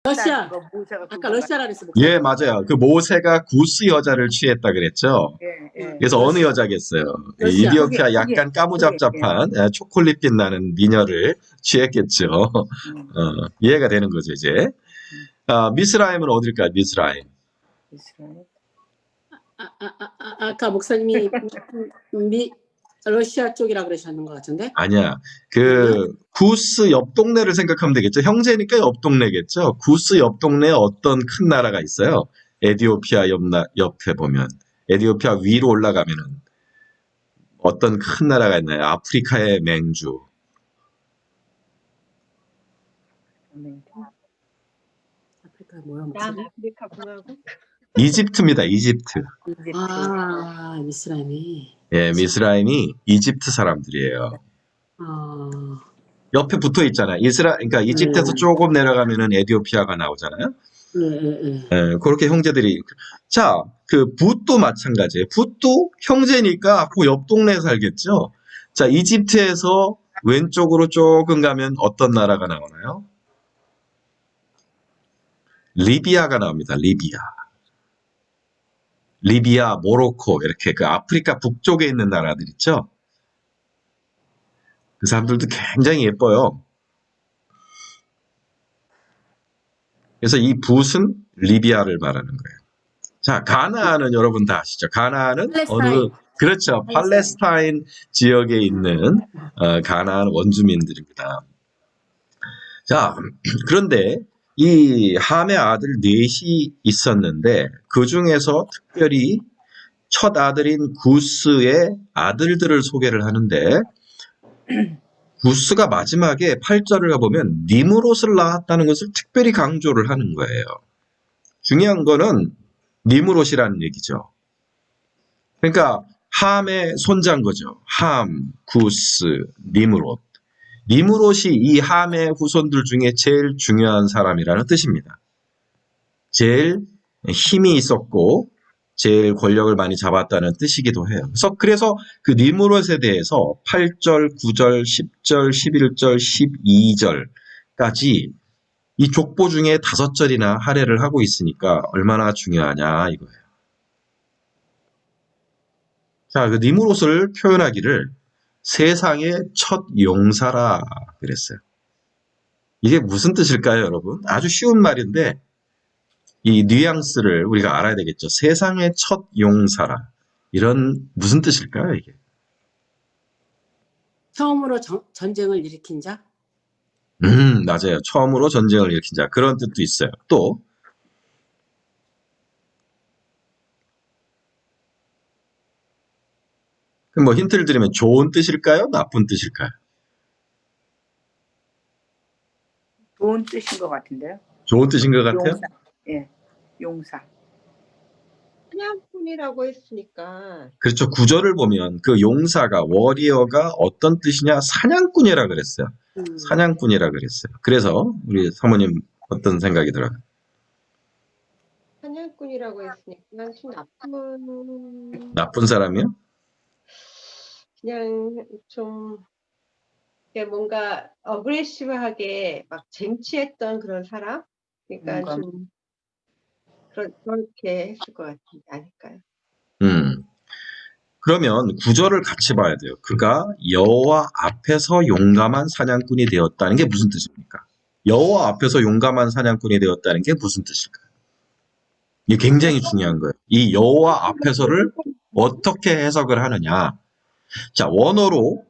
러시아. 그거 모세가 아까 그건가? 러시아라 그랬어, 목사. 예, 맞아요. 그 모세가 구스 여자를 취했다 그랬죠. 예. 그래서 어느 러시아. 여자겠어요? 러시아. 이디오피아 약간 그게, 까무잡잡한 초콜릿빛 나는 미녀를 취했겠죠. 이해가 되는 거죠, 이제. 미스라임은 어딜까요, 미스라임? 이스라엘. 아까 목사님이 러시아 쪽이라 그러셨는 것 같은데? 아니야. 아니야? 구스 옆 동네를 생각하면 되겠죠. 형제니까 옆 동네겠죠. 구스 옆 동네에 어떤 큰 나라가 있어요. 에디오피아 옆에 보면. 에디오피아 위로 올라가면은 어떤 큰 나라가 있나요? 아프리카의 맹주. 아프리카 뭐야, 목사님? 남아프리카 공화국? 이집트입니다. 이집트. 이집트. 미스라임이. 예, 미스라임이 이집트 사람들이에요. 옆에 붙어 있잖아요. 그러니까 이집트에서 조금 내려가면은 에디오피아가 나오잖아요. 예, 그렇게 형제들이. 자, 붓도 마찬가지예요. 붓도 형제니까 그 옆 동네에 살겠죠. 자, 이집트에서 왼쪽으로 조금 가면 어떤 나라가 나오나요? 리비아가 나옵니다. 리비아, 모로코 이렇게 그 아프리카 북쪽에 있는 나라들 있죠. 그 사람들도 굉장히 예뻐요. 그래서 이 붓은 리비아를 말하는 거예요. 자, 가나안은 여러분 다 아시죠? 가나안은 그렇죠. 팔레스타인 지역에 있는 가나안 원주민들입니다. 자, 그런데 이 함의 아들 넷이 있었는데 그 중에서 특별히 첫 아들인 구스의 아들들을 소개를 하는데 구스가 마지막에 8절을 가보면 니므롯을 낳았다는 것을 특별히 강조를 하는 거예요. 중요한 거는 니므롯이라는 얘기죠. 그러니까 함의 손자인 거죠. 함, 구스, 니므롯. 니므롯이 이 함의 후손들 중에 제일 중요한 사람이라는 뜻입니다. 제일 힘이 있었고 제일 권력을 많이 잡았다는 뜻이기도 해요. 그래서 그 니므롯에 대해서 8절, 9절, 10절, 11절, 12절까지 이 족보 중에 5절이나 할애를 하고 있으니까 얼마나 중요하냐 이거예요. 자, 그 니므롯을 표현하기를 세상의 첫 용사라 그랬어요. 이게 무슨 뜻일까요, 여러분? 아주 쉬운 말인데 이 뉘앙스를 우리가 알아야 되겠죠. 세상의 첫 용사라. 이런 무슨 뜻일까요, 이게? 처음으로 전쟁을 일으킨 자? 맞아요. 처음으로 전쟁을 일으킨 자. 그런 뜻도 있어요. 또 뭐 힌트를 드리면 좋은 뜻일까요? 나쁜 뜻일까요? 좋은 뜻인 것 같은데요. 좋은 뜻인 것 같아요? 용사. 예, 용사. 사냥꾼이라고 했으니까. 그렇죠. 구절을 보면 그 용사가 워리어가 어떤 뜻이냐? 사냥꾼이라 그랬어요. 사냥꾼이라 그랬어요. 그래서 우리 사모님 어떤 생각이 들어요? 사냥꾼이라고 했으니까 좀 나쁜 사람이요? 그냥 좀 뭔가 어그레시브하게 막 쟁취했던 그런 사람? 그러니까 좀 그렇게 했을 것 같은데 아닐까요? 그러면 구절을 같이 봐야 돼요. 그가 여호와 앞에서 용감한 사냥꾼이 되었다는 게 무슨 뜻입니까? 여호와 앞에서 용감한 사냥꾼이 되었다는 게 무슨 뜻일까요? 이게 굉장히 중요한 거예요. 이 여호와 앞에서를 어떻게 해석을 하느냐. 자, 원어로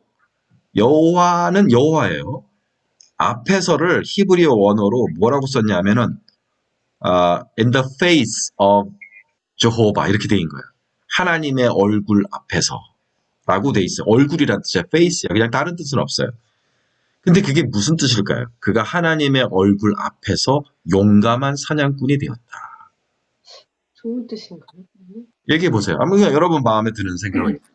여호와는 여호와예요. 앞에서를 히브리어 원어로 뭐라고 썼냐면은 in the face of Jehovah 이렇게 돼 있는 거예요. 하나님의 얼굴 앞에서 라고 돼 있어요. 얼굴이란 뜻이야. face야. 그냥 다른 뜻은 없어요. 근데 그게 무슨 뜻일까요? 그가 하나님의 얼굴 앞에서 용감한 사냥꾼이 되었다. 좋은 뜻인가요? 얘기해 보세요. 한번 여러분 마음에 드는 생각을 해보세요.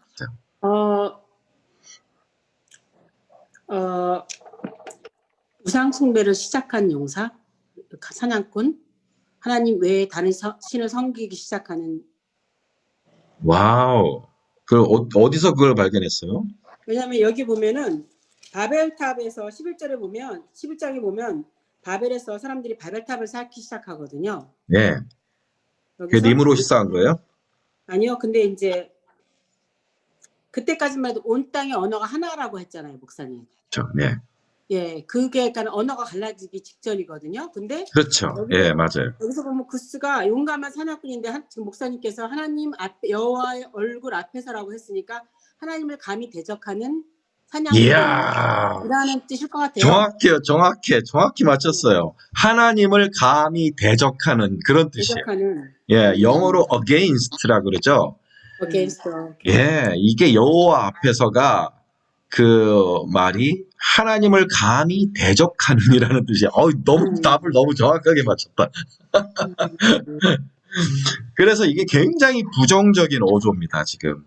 우상 숭배를 시작한 용사, 사냥꾼, 하나님 외에 다른 신을 섬기기 시작하는. 와우. 어디서 그걸 발견했어요? 왜냐하면 여기 보면은 바벨탑에서 11장에 보면 바벨에서 사람들이 바벨탑을 쌓기 시작하거든요. 예. 그게 여기서 니무롯이 쌓은 거예요? 아니요. 근데 이제 그때까지만 해도 온 땅의 언어가 하나라고 했잖아요, 목사님. 그렇죠. 네. 예, 그게 그러니까 언어가 갈라지기 직전이거든요. 근데 그렇죠. 예, 맞아요. 여기서 보면 구스가 용감한 사냥꾼인데 지금 목사님께서 하나님 앞 여호와의 얼굴 앞에서라고 했으니까 하나님을 감히 대적하는 이야. 사냥꾼이라는 뜻일 것 같아요. 정확해요. 정확히 맞췄어요. 하나님을 감히 대적하는 그런 뜻이에요. 대적하는 예, 영어로 against라고 그러죠. against. 예, 이게 여호와 앞에서가 그 말이 하나님을 감히 대적하는이라는 뜻이에요. 너무 답을 너무 정확하게 맞췄다. 그래서 이게 굉장히 부정적인 어조입니다, 지금.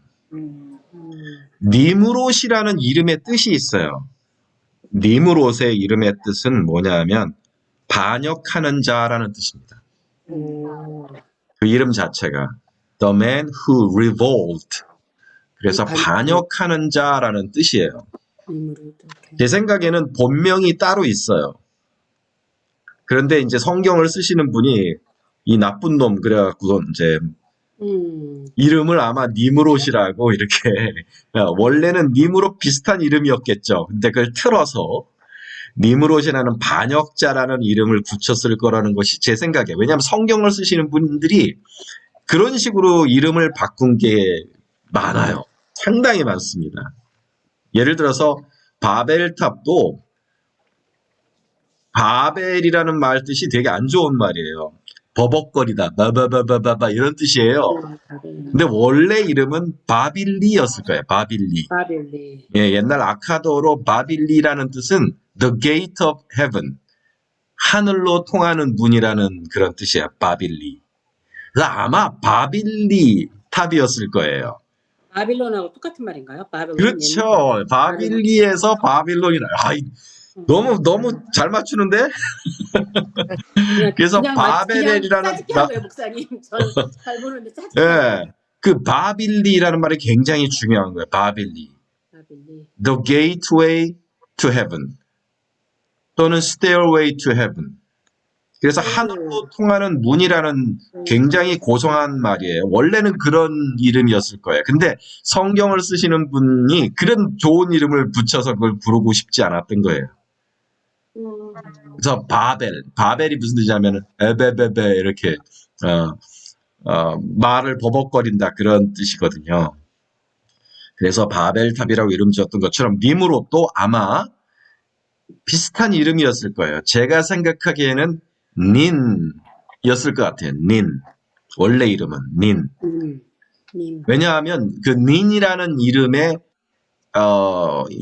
니무롯이라는 이름의 뜻이 있어요. 니무롯의 이름의 뜻은 뭐냐면 반역하는 자라는 뜻입니다. 그 이름 자체가 The man who revolt. 그래서 반역하는 자라는 뜻이에요. 제 생각에는 본명이 따로 있어요. 그런데 이제 성경을 쓰시는 분이 이 나쁜 놈 그래갖고 이제 이름을 아마 니무롯이라고 이렇게 원래는 니무롯 비슷한 이름이었겠죠. 근데 그걸 틀어서 니무롯이라는 반역자라는 이름을 붙였을 거라는 것이 제 생각이에요. 왜냐하면 성경을 쓰시는 분들이 그런 식으로 이름을 바꾼 게 많아요. 상당히 많습니다. 예를 들어서 바벨탑도 바벨이라는 말 뜻이 되게 안 좋은 말이에요. 버벅거리다, 바바바바바바 이런 뜻이에요. 근데 원래 이름은 바빌리였을 거예요. 바빌리. 예, 옛날 아카도로 바빌리라는 뜻은 the gate of heaven. 하늘로 통하는 문이라는 그런 뜻이에요. 바빌리. 그래서 아마 바빌리 탑이었을 거예요. 바빌론하고 똑같은 말인가요? 바빌론. 그렇죠. 바빌리에서 바빌론이라. 너무 잘 맞추는데? 그래서 바벨이라는 짜증나고요, 목사님. 잘 모르는데 짜증. 예, 그 바빌리라는 말이 굉장히 중요한 거예요. 바빌리. The gateway to heaven 또는 stairway to heaven. 그래서 하늘로 통하는 문이라는 굉장히 고성한 말이에요. 원래는 그런 이름이었을 거예요. 근데 성경을 쓰시는 분이 그런 좋은 이름을 붙여서 그걸 부르고 싶지 않았던 거예요. 그래서 바벨이 무슨 뜻이냐면 에베베베 이렇게 말을 버벅거린다 그런 뜻이거든요. 그래서 바벨탑이라고 이름 지었던 것처럼 니무롯도 아마 비슷한 이름이었을 거예요. 제가 생각하기에는 닌이었을 것 같아요. 닌. 원래 이름은 닌. 왜냐하면 그 닌이라는 이름의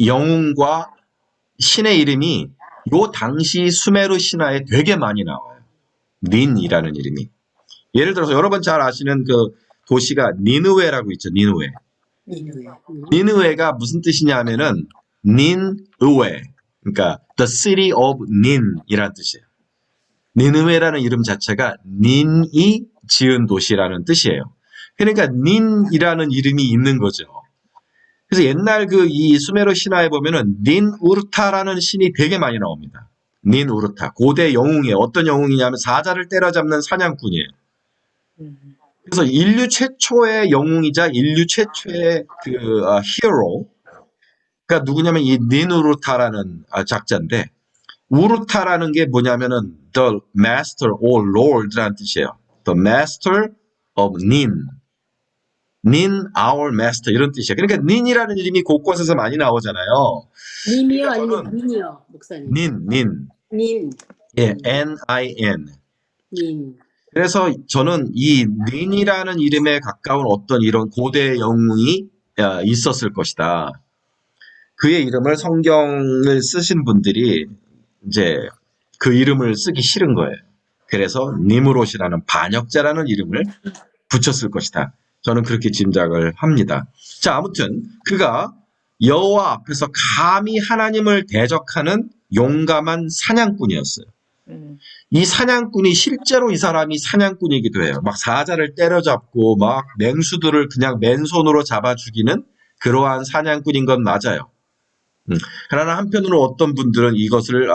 영웅과 신의 이름이 요 당시 수메르 신화에 되게 많이 나와요. 닌이라는 이름이. 예를 들어서 여러분 잘 아시는 그 도시가 니느웨라고 있죠. 니느웨. 니느웨가 무슨 뜻이냐면은 닌의회. 그러니까 the city of Nin이라는 뜻이에요. 니느웨라는 이름 자체가 닌이 지은 도시라는 뜻이에요. 그러니까 닌이라는 이름이 있는 거죠. 그래서 옛날 이 수메르 신화에 보면은 닌우르타라는 신이 되게 많이 나옵니다. 닌우르타. 고대 영웅이에요. 어떤 영웅이냐면 사자를 때려잡는 사냥꾼이에요. 그래서 인류 최초의 영웅이자 인류 최초의 히어로가 누구냐면 이 닌우르타라는 작자인데 우르타라는 게 뭐냐면은 the master or lord라는 뜻이에요. The master of Nin. 닌, our master 이런 뜻이에요. 그러니까 닌이라는 이름이 곳곳에서 많이 나오잖아요. 님이요 아니면 민이요, 목사님? 닌. 예, N-I-N. 님. 그래서 저는 이 닌이라는 이름에 가까운 어떤 이런 고대 영웅이 있었을 것이다. 그의 이름을 성경을 쓰신 분들이 이제 그 이름을 쓰기 싫은 거예요. 그래서 니무롯이라는 반역자라는 이름을 붙였을 것이다. 저는 그렇게 짐작을 합니다. 자, 아무튼 그가 여호와 앞에서 감히 하나님을 대적하는 용감한 사냥꾼이었어요. 이 사냥꾼이 실제로 이 사람이 사냥꾼이기도 해요. 막 사자를 때려잡고 막 맹수들을 그냥 맨손으로 잡아 죽이는 그러한 사냥꾼인 건 맞아요. 그러나 한편으로 어떤 분들은 이것을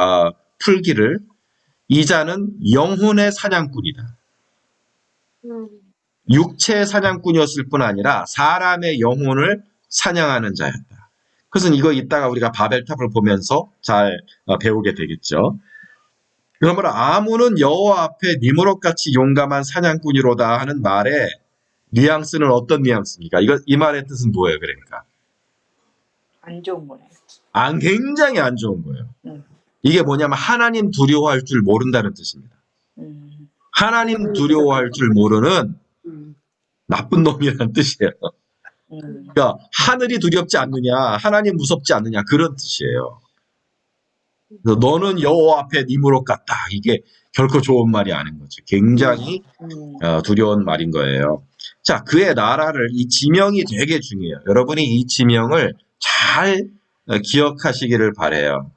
풀기를 이 자는 영혼의 사냥꾼이다. 음. 육체의 사냥꾼이었을 뿐 아니라 사람의 영혼을 사냥하는 자였다. 그것은 이거 이따가 우리가 바벨탑을 보면서 잘 배우게 되겠죠. 그러므로 아문은 여호와 앞에 니무롯같이 용감한 사냥꾼이로다 하는 말의 뉘앙스는 어떤 뉘앙스입니까? 이 말의 뜻은 뭐예요? 그러니까 안 좋은 거네. 굉장히 안 좋은 거예요. 음. 이게 뭐냐면 하나님 두려워할 줄 모른다는 뜻입니다. 하나님 두려워할 줄 모르는 나쁜 놈이라는 뜻이에요. 그러니까 하늘이 두렵지 않느냐, 하나님 무섭지 않느냐 그런 뜻이에요. 그래서 너는 여호와 앞에 니무롯 같다. 이게 결코 좋은 말이 아닌 거죠. 굉장히 두려운 말인 거예요. 자, 그의 나라를 이 지명이 되게 중요해요. 여러분이 이 지명을 잘 기억하시기를 바라요.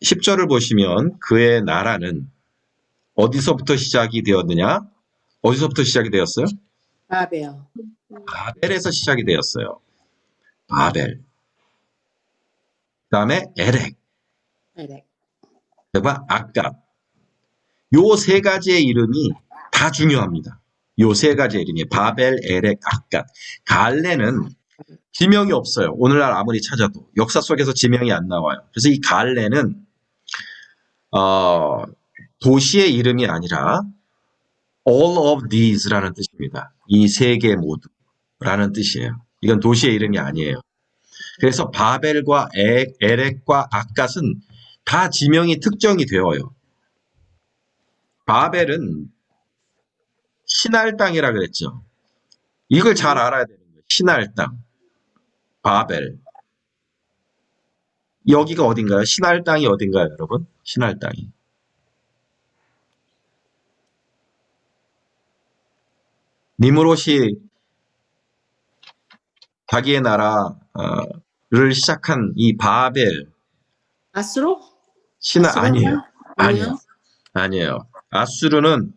10절을 보시면 그의 나라는 어디서부터 시작이 되었느냐? 어디서부터 시작이 되었어요? 바벨. 바벨에서 시작이 되었어요. 바벨. 그 다음에 에렉. 에렉. 그다음에 아갓. 요 세 가지의 이름이 다 중요합니다. 요 세 가지의 이름이 바벨, 에렉, 아갓. 갈레는 지명이 없어요. 오늘날 아무리 찾아도 역사 속에서 지명이 안 나와요. 그래서 이 갈레는 도시의 이름이 아니라 all of these라는 뜻입니다. 이 세 개 모두라는 뜻이에요. 이건 도시의 이름이 아니에요. 그래서 바벨과 에렉과 아갓은 다 지명이 특정이 되어요. 바벨은 신할 땅이라 그랬죠. 이걸 잘 알아야 되는 거예요. 신할 땅. 바벨. 여기가 어딘가요? 신할 땅이 어딘가요, 여러분? 신할 땅이. 니무롯이 자기의 나라를 시작한 이 바벨 아수로? 아니에요. 아니에요? 아니에요. 아수르는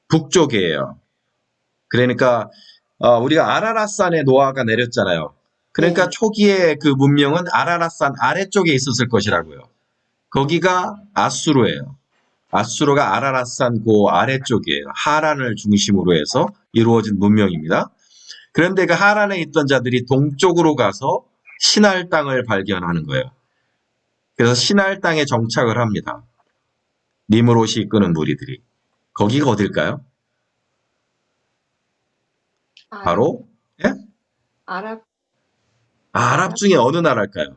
북쪽이에요. 그러니까 우리가 아라랏산에 노아가 내렸잖아요. 그러니까 네. 초기에 그 문명은 아라랏산 아래쪽에 있었을 것이라고요. 거기가 아수르예요. 아수르가 아라랏산 그 아래쪽이에요. 하란을 중심으로 해서 이루어진 문명입니다. 그런데 그 하란에 있던 자들이 동쪽으로 가서 신할 땅을 발견하는 거예요. 그래서 신할 땅에 정착을 합니다. 니무롯이 이끄는 무리들이. 거기가 어딜까요? 바로 예? 아랍 중에 어느 나라일까요?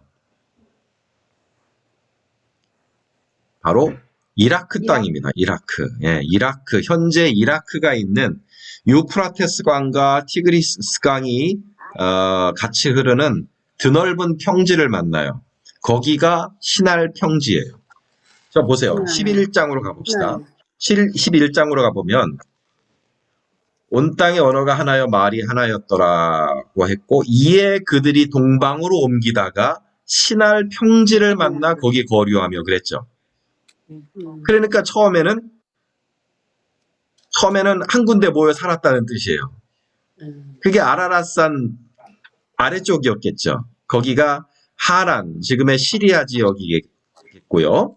바로 이라크 땅입니다. 이라크. 예, 이라크. 현재 이라크가 있는 유프라테스 강과 티그리스 강이 같이 흐르는 드넓은 평지를 만나요. 거기가 신할 평지예요. 자, 보세요. 11장으로 가봅시다. 11장으로 가보면 온 땅의 언어가 하나여 말이 하나였더라고 했고 이에 그들이 동방으로 옮기다가 신할 평지를 만나 거기 거류하며 그랬죠. 그러니까 처음에는 한 군데 모여 살았다는 뜻이에요. 그게 아라랏산 아래쪽이었겠죠. 거기가 하란, 지금의 시리아 지역이겠고요.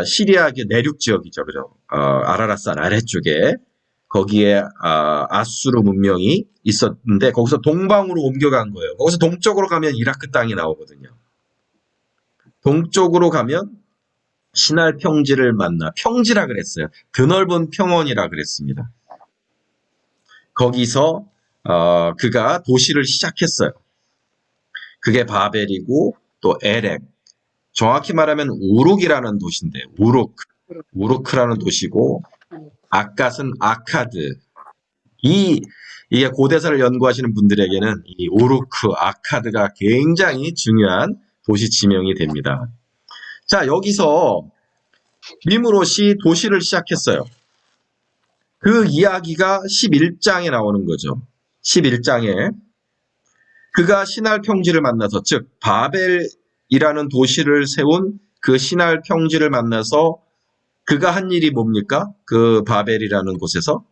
시리아 내륙 지역이죠. 그죠? 아라랏산 아래쪽에 거기에 아수르 문명이 있었는데 거기서 동방으로 옮겨간 거예요. 거기서 동쪽으로 가면 이라크 땅이 나오거든요. 동쪽으로 가면 신할 평지를 만나 평지라 그랬어요. 드넓은 평원이라 그랬습니다. 거기서 그가 도시를 시작했어요. 그게 바벨이고 또 에렉, 정확히 말하면 우룩이라는 도시인데 우루크라는 도시고 아갓은 아카드. 이게 고대사를 연구하시는 분들에게는 이 우루크, 아카드가 굉장히 중요한 도시 지명이 됩니다. 자, 여기서 니무롯이 도시를 시작했어요. 그 이야기가 11장에 나오는 거죠. 11장에 그가 신할 평지를 만나서 즉 바벨이라는 도시를 세운 그 신할 평지를 만나서 그가 한 일이 뭡니까? 그 바벨이라는 곳에서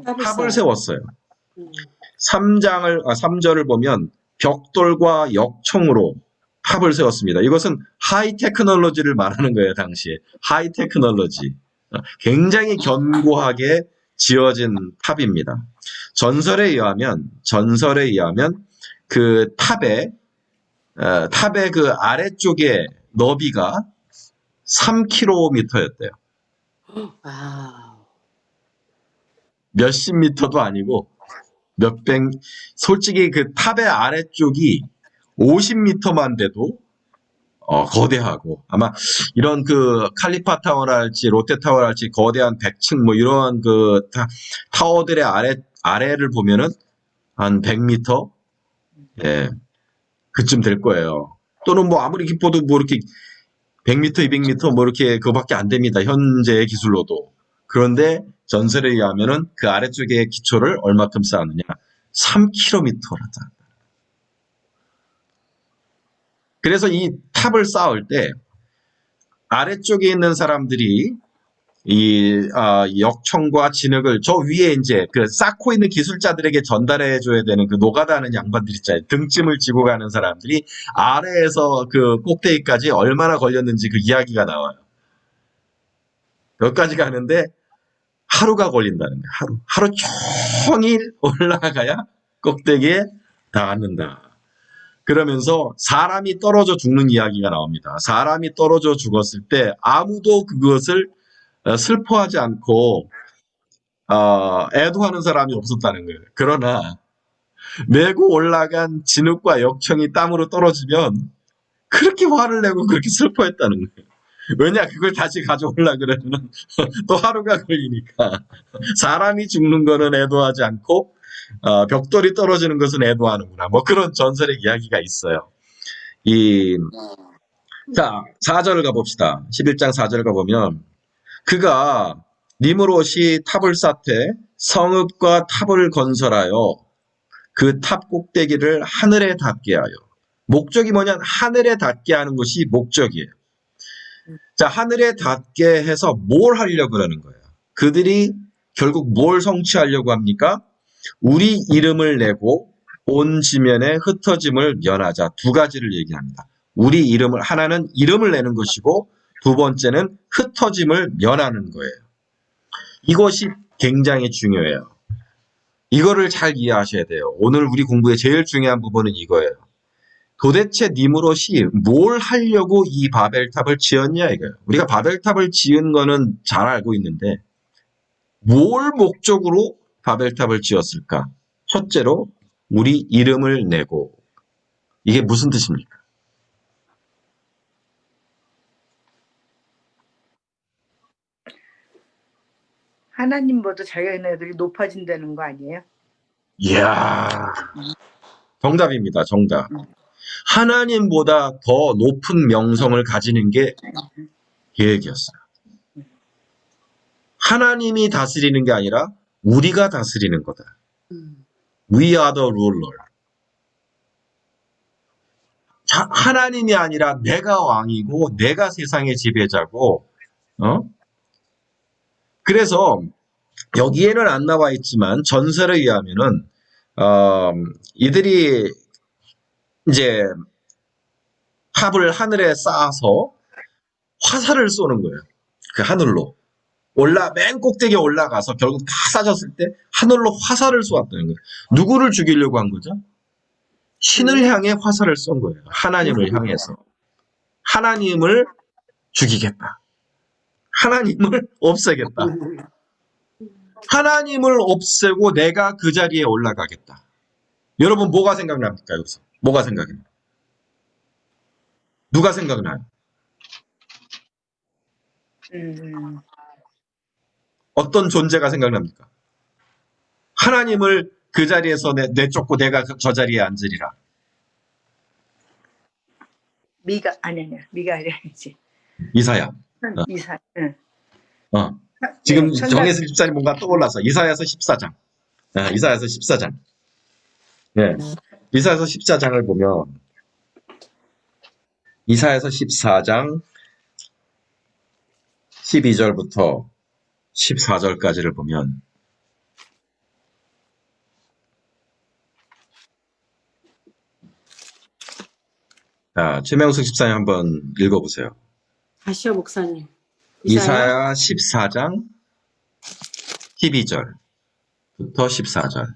탑을 세웠어요. 3절을 보면 벽돌과 역청으로 탑을 세웠습니다. 이것은 하이 테크놀로지를 말하는 거예요, 당시에. 하이 테크놀로지. 굉장히 견고하게 지어진 탑입니다. 전설에 의하면 그 탑의 그 아래쪽에 너비가 3km였대요. 와우. 몇십 미터도 아니고 솔직히 그 탑의 아래쪽이 50m만 돼도 거대하고, 아마 이런 그 칼리파 타워랄지 롯데 타워랄지 거대한 100층 뭐 이런 그 타워들의 아래를 보면은 한 100m, 예, 그쯤 될 거예요. 또는 뭐 아무리 깊어도 뭐 이렇게 100m, 200m 뭐 이렇게 그거밖에 안 됩니다. 현재의 기술로도. 그런데 전설에 의하면은 그 아래쪽에 기초를 얼마큼 쌓았느냐? 3km라다. 그래서 이 탑을 쌓을 때 아래쪽에 있는 사람들이 이 역청과 진흙을 저 위에 이제 그 쌓고 있는 기술자들에게 전달해 줘야 되는 그 노가다하는 양반들 있잖아요. 등짐을 지고 가는 사람들이 아래에서 그 꼭대기까지 얼마나 걸렸는지 그 이야기가 나와요. 여기까지 가는데 하루가 걸린다는 거예요. 하루 종일 올라가야 꼭대기에 닿는다. 그러면서 사람이 떨어져 죽는 이야기가 나옵니다. 사람이 떨어져 죽었을 때 아무도 그것을 슬퍼하지 않고 애도하는 사람이 없었다는 거예요. 그러나 메고 올라간 진흙과 역청이 땅으로 떨어지면 그렇게 화를 내고 그렇게 슬퍼했다는 거예요. 왜냐, 그걸 다시 가져오려고 그러면 또 하루가 걸리니까. 사람이 죽는 거는 애도하지 않고 벽돌이 떨어지는 것은 애도하는구나. 뭐 그런 전설의 이야기가 있어요. 자, 4절을 가봅시다. 11장 4절을 가보면 그가 니므롯이 탑을 쌓되 성읍과 탑을 건설하여 그 탑 꼭대기를 하늘에 닿게 하여. 목적이 뭐냐? 하늘에 닿게 하는 것이 목적이에요. 자, 하늘에 닿게 해서 뭘 하려고 그러는 거예요? 그들이 결국 뭘 성취하려고 합니까? 우리 이름을 내고 온 지면에 흩어짐을 면하자. 두 가지를 얘기합니다. 우리 이름을, 하나는 이름을 내는 것이고 두 번째는 흩어짐을 면하는 거예요. 이것이 굉장히 중요해요. 이거를 잘 이해하셔야 돼요. 오늘 우리 공부의 제일 중요한 부분은 이거예요. 도대체 니므롯이 뭘 하려고 이 바벨탑을 지었냐 이거예요. 우리가 바벨탑을 지은 거는 잘 알고 있는데 뭘 목적으로 바벨탑을 지었을까? 첫째로 우리 이름을 내고. 이게 무슨 뜻입니까? 하나님보다 자기네들이 높아진다는 거 아니에요? 이야, 정답입니다. 정답. 하나님보다 더 높은 명성을 가지는 게 계획이었어요. 하나님이 다스리는 게 아니라 우리가 다스리는 거다. We are the ruler. 하나님이 아니라 내가 왕이고 내가 세상의 지배자고. 그래서 여기에는 안 나와 있지만 전설에 의하면은 이들이 이제 탑을 하늘에 쌓아서 화살을 쏘는 거예요. 그 하늘로. 맨 꼭대기에 올라가서 결국 다 쌓았을 때 하늘로 화살을 쏘았다는 거예요. 누구를 죽이려고 한 거죠? 신을 향해 화살을 쏜 거예요. 하나님을 향해서. 하나님을 죽이겠다. 하나님을 없애겠다. 하나님을 없애고 내가 그 자리에 올라가겠다. 여러분 뭐가 생각납니까? 여기서 뭐가 생각나요? 누가 생각나요? 어떤 존재가 생각납니까? 하나님을 그 자리에서 내쫓고 내가 저 자리에 앉으리라. 미가 아니지. 이사야. 이사. 응. 지금 네, 정혜슬 집사님 뭔가 떠올라서 이사야서 14장. 이사야서 14장. 네. 이사야서 14장을 보면 이사야서 14장 12절부터 14절까지를 보면 자, 최명숙 집사님 한번 읽어보세요. 다시요, 목사님. 이사야 14장 12절부터 14절.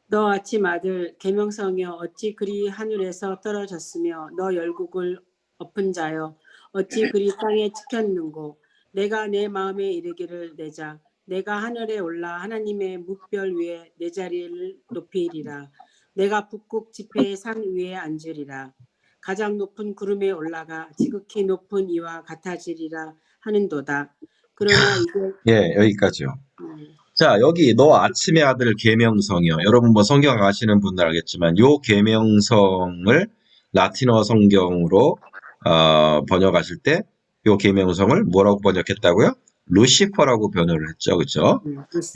너 아침 아들 계명성이여 어찌 그리 하늘에서 떨어졌으며 너 열국을 엎은 자여 어찌 그리 땅에 찍혔는고 내가 내 마음에 이르기를 내자 내가 하늘에 올라 하나님의 묵별 위에 내 자리를 높이리라 내가 북극 지폐의 산 위에 앉으리라 가장 높은 구름에 올라가 지극히 높은 이와 같아지리라 하는도다. 그러나 이게 예, 여기까지요. 자, 여기 너 아침의 아들 계명성이요. 여러분 뭐 성경 아시는 분들 알겠지만 요 계명성을 라틴어 성경으로 번역하실 때 요 계명성을 뭐라고 번역했다고요? 루시퍼라고 번역을 했죠. 그렇죠?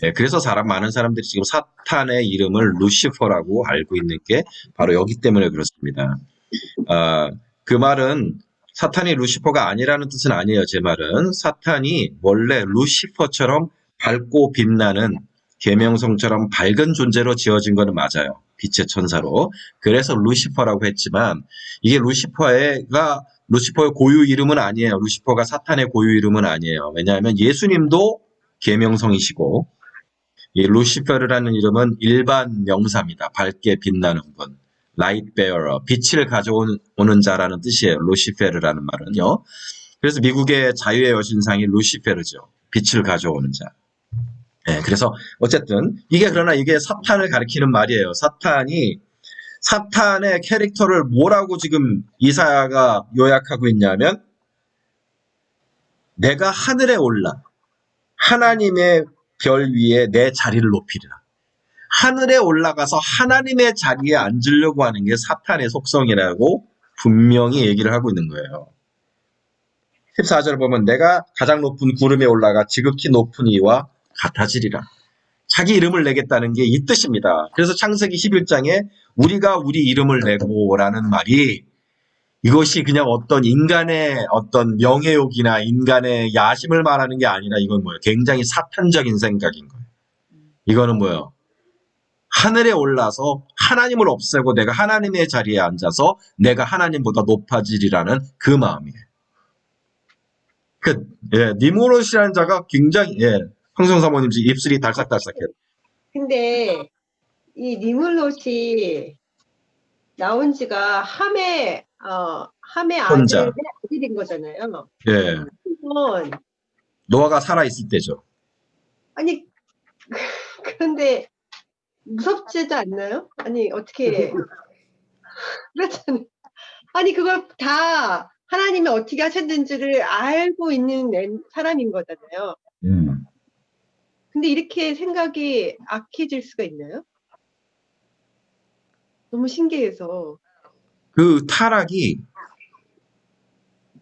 예, 그래서 많은 사람들이 지금 사탄의 이름을 루시퍼라고 알고 있는 게 바로 여기 때문에 그렇습니다. 그 말은 사탄이 루시퍼가 아니라는 뜻은 아니에요. 제 말은 사탄이 원래 루시퍼처럼 밝고 빛나는 계명성처럼 밝은 존재로 지어진 거는 맞아요. 빛의 천사로. 그래서 루시퍼라고 했지만 이게 루시퍼의 고유 이름은 아니에요. 루시퍼가 사탄의 고유 이름은 아니에요. 왜냐하면 예수님도 계명성이시고 이 루시퍼라는 이름은 일반 명사입니다. 밝게 빛나는 분. light bearer, 빛을 가져오는 자라는 뜻이에요. 루시페르라는 말은요. 그래서 미국의 자유의 여신상이 루시페르죠. 빛을 가져오는 자. 네, 그래서 어쨌든 그러나 이게 사탄을 가리키는 말이에요. 사탄의 캐릭터를 뭐라고 지금 이사야가 요약하고 있냐면 내가 하늘에 올라 하나님의 별 위에 내 자리를 높이리라. 하늘에 올라가서 하나님의 자리에 앉으려고 하는 게 사탄의 속성이라고 분명히 얘기를 하고 있는 거예요. 14절을 보면 내가 가장 높은 구름에 올라가 지극히 높은 이와 같아지리라. 자기 이름을 내겠다는 게 이 뜻입니다. 그래서 창세기 11장에 우리가 우리 이름을 내고라는 말이 이것이 그냥 어떤 인간의 어떤 명예욕이나 인간의 야심을 말하는 게 아니라 이건 뭐예요? 굉장히 사탄적인 생각인 거예요. 이거는 뭐예요? 하늘에 올라서 하나님을 없애고 내가 하나님의 자리에 앉아서 내가 하나님보다 높아지리라는 그 마음이에요. 니무롯이라는 자가 굉장히 황성 사모님 지금 입술이 달싹달싹해요. 근데 이 니물롯이 나온 지가 함의 혼자. 아들인 거잖아요. 예. 이건 노아가 살아있을 때죠. 아니 그런데 무섭지도 않나요? 아니 어떻게 그렇잖아요. 아니 그걸 다 하나님이 어떻게 하셨는지를 알고 있는 사람인 거잖아요. 근데 이렇게 생각이 악해질 수가 있나요? 너무 신기해서. 그 타락이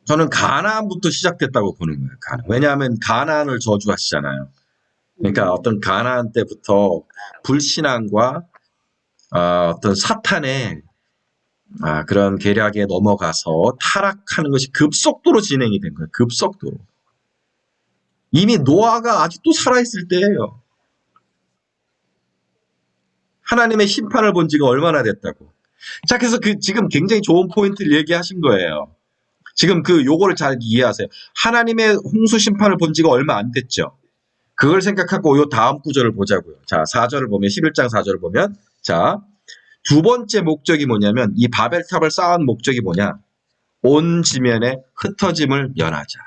저는 가나안부터 시작됐다고 보는 거예요. 왜냐하면 가나안을 저주하시잖아요. 그러니까 어떤 가나안 때부터 불신앙과 어떤 사탄의 그런 계략에 넘어가서 타락하는 것이 급속도로 진행이 된 거예요. 급속도로. 이미 노아가 아직도 살아있을 때예요. 하나님의 심판을 본 지가 얼마나 됐다고. 자, 그래서 지금 굉장히 좋은 포인트를 얘기하신 거예요. 지금 요거를 잘 이해하세요. 하나님의 홍수 심판을 본 지가 얼마 안 됐죠. 그걸 생각하고 요 다음 구절을 보자고요. 자, 4절을 보면 11장 4절을 보면 자, 두 번째 목적이 뭐냐면 이 바벨탑을 쌓은 목적이 뭐냐? 온 지면에 흩어짐을 면하자.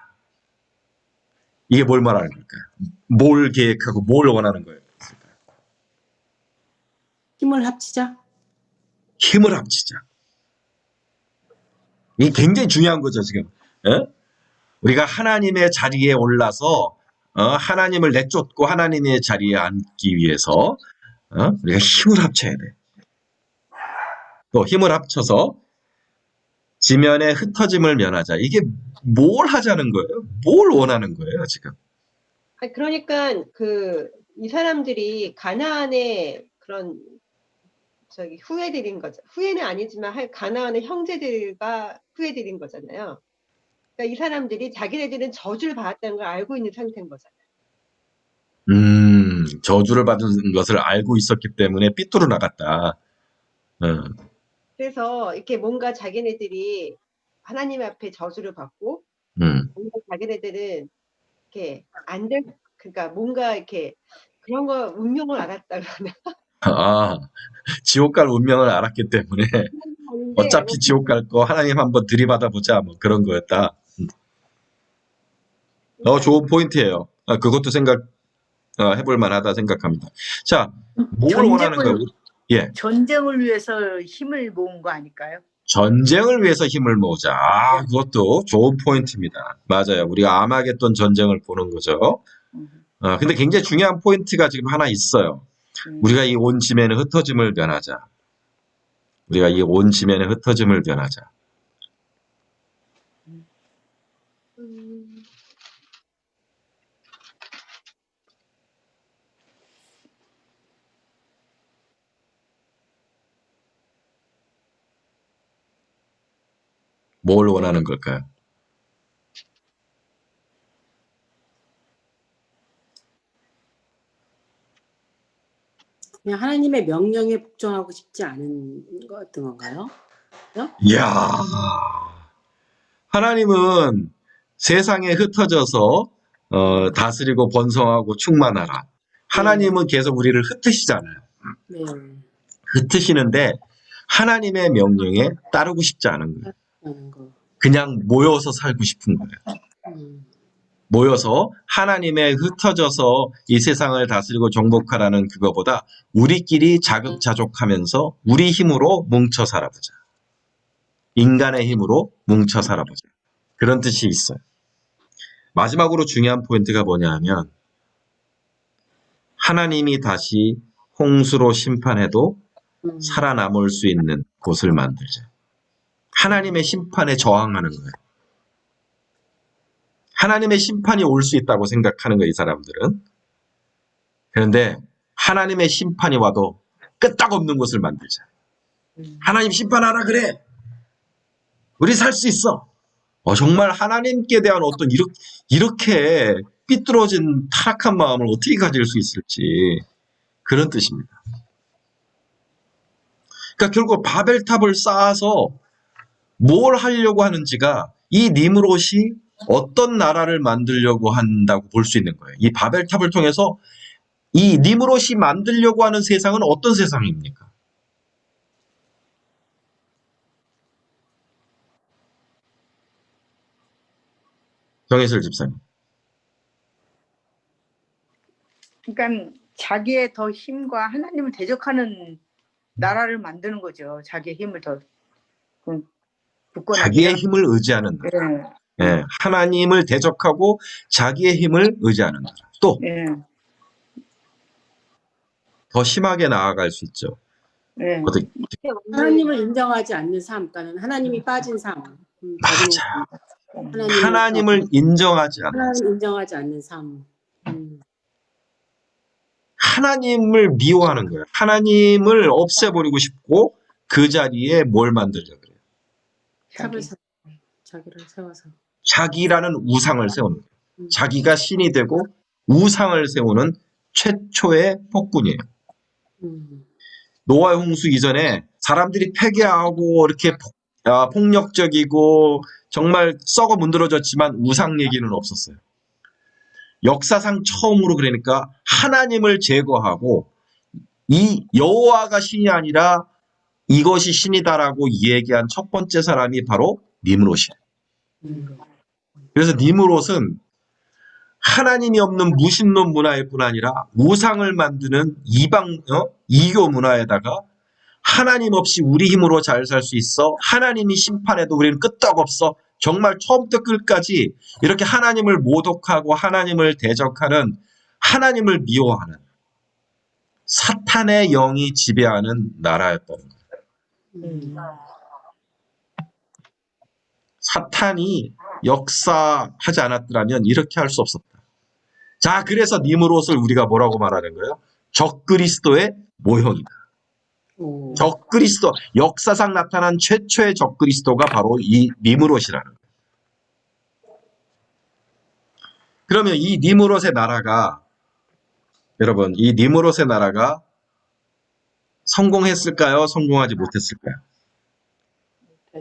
이게 뭘 말하는 걸까요? 뭘 계획하고 뭘 원하는 거예요? 힘을 합치자. 힘을 합치자. 이게 굉장히 중요한 거죠, 지금. 우리가 하나님의 자리에 올라서 하나님을 내쫓고 하나님의 자리에 앉기 위해서 우리가 힘을 합쳐야 돼. 또 힘을 합쳐서 지면에 흩어짐을 면하자. 이게 뭘 하자는 거예요? 뭘 원하는 거예요, 지금? 그러니까 이 사람들이 가나안의 그런 후예들인 거죠. 후예는 아니지만 가나안의 형제들과 후예들인 거잖아요. 그러니까 이 사람들이 자기네들은 저주를 받았다는 걸 알고 있는 상태인 거잖아요. 저주를 받은 것을 알고 있었기 때문에 삐뚤어 나갔다. 그래서 이렇게 뭔가 자기네들이 하나님 앞에 저주를 받고 음. 뭔가 자기네들은 이렇게 안 될, 그러니까 뭔가 이렇게 그런 거 운명을 알았다 그러나 아, 지옥 갈 운명을 알았기 때문에 아닌데 어차피 지옥 갈 거 하나님 한번 들이받아 보자 뭐 그런 거였다. 좋은 포인트예요. 그것도 생각 해볼 만하다 생각합니다. 자, 뭘 원하는 거예요? 예, 전쟁을 위해서 힘을 모은 거 아닐까요? 전쟁을 위해서 힘을 모으자. 그것도 좋은 포인트입니다. 맞아요. 우리가 아마겟돈 전쟁을 보는 거죠. 음, 근데 굉장히 중요한 포인트가 지금 하나 있어요. 우리가 이 온 지면의 흩어짐을 면하자. 우리가 이 온 지면의 흩어짐을 면하자. 뭘 원하는 걸까요? 그냥 하나님의 명령에 복종하고 싶지 않은 것 같은 건가요? 이야, 하나님은 세상에 흩어져서 다스리고 번성하고 충만하라. 하나님은 계속 우리를 흩으시잖아요. 네. 흩으시는데 하나님의 명령에 따르고 싶지 않은 거예요. 하는 거. 그냥 모여서 살고 싶은 거예요. 모여서 하나님의 흩어져서 이 세상을 다스리고 정복하라는 그거보다 우리끼리 자급자족하면서 우리 힘으로 뭉쳐 살아보자. 인간의 힘으로 뭉쳐 살아보자. 그런 뜻이 있어요. 마지막으로 중요한 포인트가 뭐냐 하면 하나님이 다시 홍수로 심판해도 살아남을 수 있는 곳을 만들자. 하나님의 심판에 저항하는 거예요. 하나님의 심판이 올 수 있다고 생각하는 거예요, 이 사람들은. 그런데 하나님의 심판이 와도 끄떡없는 곳을 만들자. 하나님 심판하라 그래. 우리 살 수 있어. 정말 하나님께 대한 어떤 이렇게 삐뚤어진 타락한 마음을 어떻게 가질 수 있을지 그런 뜻입니다. 그러니까 결국 바벨탑을 쌓아서 뭘 하려고 하는지가 이 니므롯이 어떤 나라를 만들려고 한다고 볼 수 있는 거예요. 이 바벨탑을 통해서 이 니므롯이 만들려고 하는 세상은 어떤 세상입니까? 정혜슬 집사님. 그러니까 자기의 더 힘과 하나님을 대적하는 나라를 만드는 거죠. 자기의 힘을 더 굳건하게. 자기의 힘을 의지하는 나라. 예, 하나님을 대적하고 자기의 힘을 의지하는 나라. 또 더 심하게 나아갈 수 있죠. 어떻게? 하나님을 인정하지 않는 삶, 그러니까 하나님이 빠진 삶. 맞아요. 하나님을 인정하지 않는 하나님 인정하지 않는 삶. 하나님을 미워하는 거예요. 하나님을 없애버리고 싶고 그 자리에 뭘 만들려고 그래요? 자기를 세워서. 자기라는 우상을 세우는 거예요. 자기가 신이 되고 우상을 세우는 최초의 폭군이에요. 노아의 홍수 이전에 사람들이 폐괴하고 이렇게 폭력적이고 정말 썩어 문드러졌지만 우상 얘기는 없었어요. 역사상 처음으로 그러니까 하나님을 제거하고 이 여호와가 신이 아니라 이것이 신이다라고 얘기한 첫 번째 사람이 바로 니므롯이에요. 그래서 니므롯은 하나님이 없는 무신론 문화일 뿐 아니라 우상을 만드는 이교 문화에다가 하나님 없이 우리 힘으로 잘 살 수 있어. 하나님이 심판해도 우리는 끄떡없어. 정말 처음부터 끝까지 이렇게 하나님을 모독하고 하나님을 대적하는 하나님을 미워하는 사탄의 영이 지배하는 나라였다는 거예요. 사탄이 역사하지 않았더라면 이렇게 할 수 없었다. 자, 그래서 니므롯을 우리가 뭐라고 말하는 거예요? 적그리스도의 모형이다. 적그리스도, 역사상 나타난 최초의 적그리스도가 바로 이 니므롯이라는 거예요. 그러면 이 니므롯의 나라가, 여러분, 이 니므롯의 나라가 성공했을까요? 성공하지 못했을까요?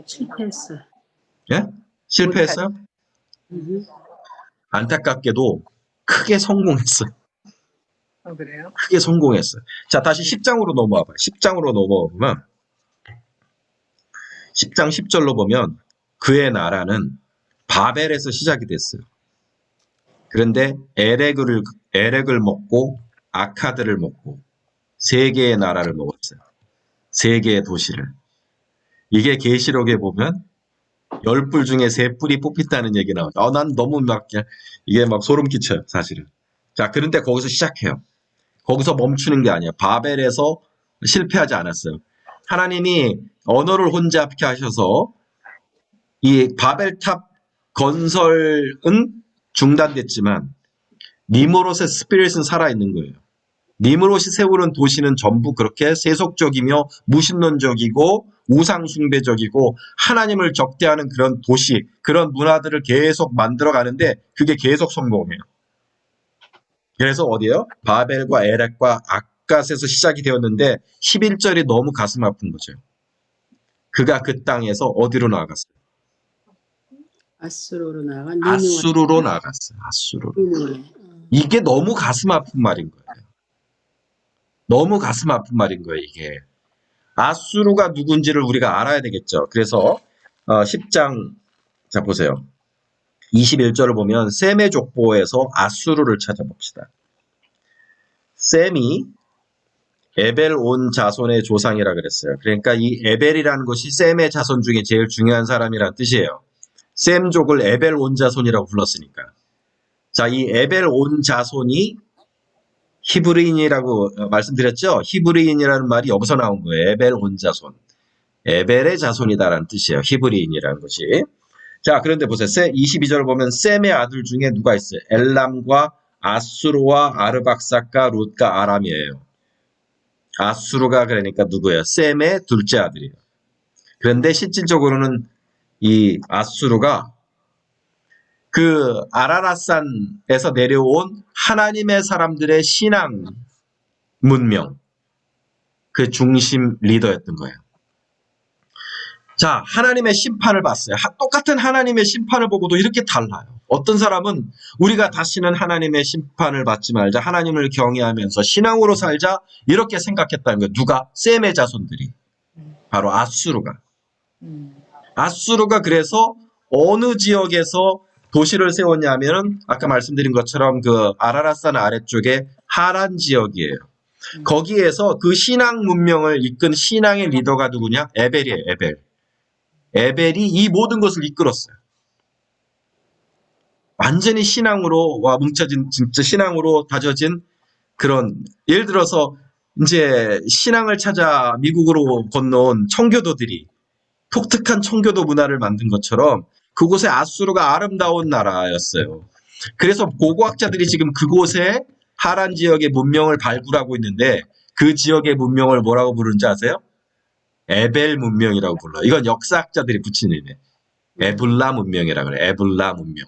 실패했어. 예? 실패했어요? 음. 안타깝게도 크게 성공했어요. 그래요? 크게 성공했어요. 자, 다시 10장으로 넘어와 봐요. 10장으로 넘어와 보면 10장 10절로 보면 그의 나라는 바벨에서 시작이 됐어요. 그런데 에렉을 먹고 아카드를 먹고 세 개의 나라를 먹었어요. 세 개의 도시를. 이게 계시록에 보면 10뿔 중에 3뿔이 뽑힌다는 얘기 나와요. 난 너무 이게 막 소름 끼쳐요, 사실은. 자, 그런데 거기서 시작해요. 거기서 멈추는 게 아니에요. 바벨에서 실패하지 않았어요. 하나님이 언어를 혼잡케 하셔서 이 바벨탑 건설은 중단됐지만 니무롯의 스피릿은 살아있는 거예요. 니무롯이 세우는 도시는 전부 그렇게 세속적이며 무신론적이고 우상숭배적이고 하나님을 적대하는 그런 도시, 그런 문화들을 계속 만들어가는데 그게 계속 성공해요. 그래서 어디예요? 바벨과 에렉과 아갓에서 시작이 되었는데 11절이 너무 가슴 아픈 거죠. 그가 그 땅에서 어디로 나아갔어요? 아수르로 나아가 니느웨. 아수르로 나아갔어요. 아수르로. 니느웨. 이게 너무 가슴 아픈 말인 거예요. 너무 가슴 아픈 말인 거예요, 이게. 아수르가 누군지를 우리가 알아야 되겠죠. 그래서 10장 자 보세요. 21절을 보면 셈의 족보에서 아수르를 찾아봅시다. 셈이 에벨 온 자손의 조상이라 그랬어요. 그러니까 이 에벨이라는 것이 셈의 자손 중에 제일 중요한 사람이라는 뜻이에요. 셈족을 에벨 온 자손이라고 불렀으니까. 자, 이 에벨 온 자손이 히브리인이라고 말씀드렸죠? 히브리인이라는 말이 여기서 나온 거예요. 에벨 온 자손. 에벨의 자손이다라는 뜻이에요. 히브리인이라는 것이. 자, 그런데 보세요. 22절을 보면 셈의 아들 중에 누가 있어요? 엘람과 아수르와 아르박삭과 룻과 아람이에요. 아수르가 그러니까 누구예요? 셈의 둘째 아들이에요. 그런데 실질적으로는 이 아수르가 그 아라라산에서 내려온 하나님의 사람들의 신앙 문명, 그 중심 리더였던 거예요. 자, 하나님의 심판을 봤어요. 똑같은 하나님의 심판을 보고도 이렇게 달라요. 어떤 사람은 우리가 다시는 하나님의 심판을 받지 말자, 하나님을 경외하면서 신앙으로 살자 이렇게 생각했다는 거예요. 누가? 셈의 자손들이. 바로 아수르가. 아수르가 그래서 어느 지역에서 도시를 세웠냐면은 아까 말씀드린 것처럼 그 아라라산 아래쪽에 하란 지역이에요. 거기에서 그 신앙 문명을 이끈 신앙의 리더가 누구냐? 에벨이에요. 에벨. 에벨이 이 모든 것을 이끌었어요. 완전히 신앙으로 뭉쳐진, 진짜 신앙으로 다져진 그런, 예를 들어서 이제 신앙을 찾아 미국으로 건너온 청교도들이 독특한 청교도 문화를 만든 것처럼 그곳에 아수르가 아름다운 나라였어요. 그래서 고고학자들이 지금 그곳에 하란 지역의 문명을 발굴하고 있는데 그 지역의 문명을 뭐라고 부르는지 아세요? 에벨 문명이라고 불러요. 이건 역사학자들이 붙인 이름이에요. 에블라 문명이라고 그래요. 에블라 문명.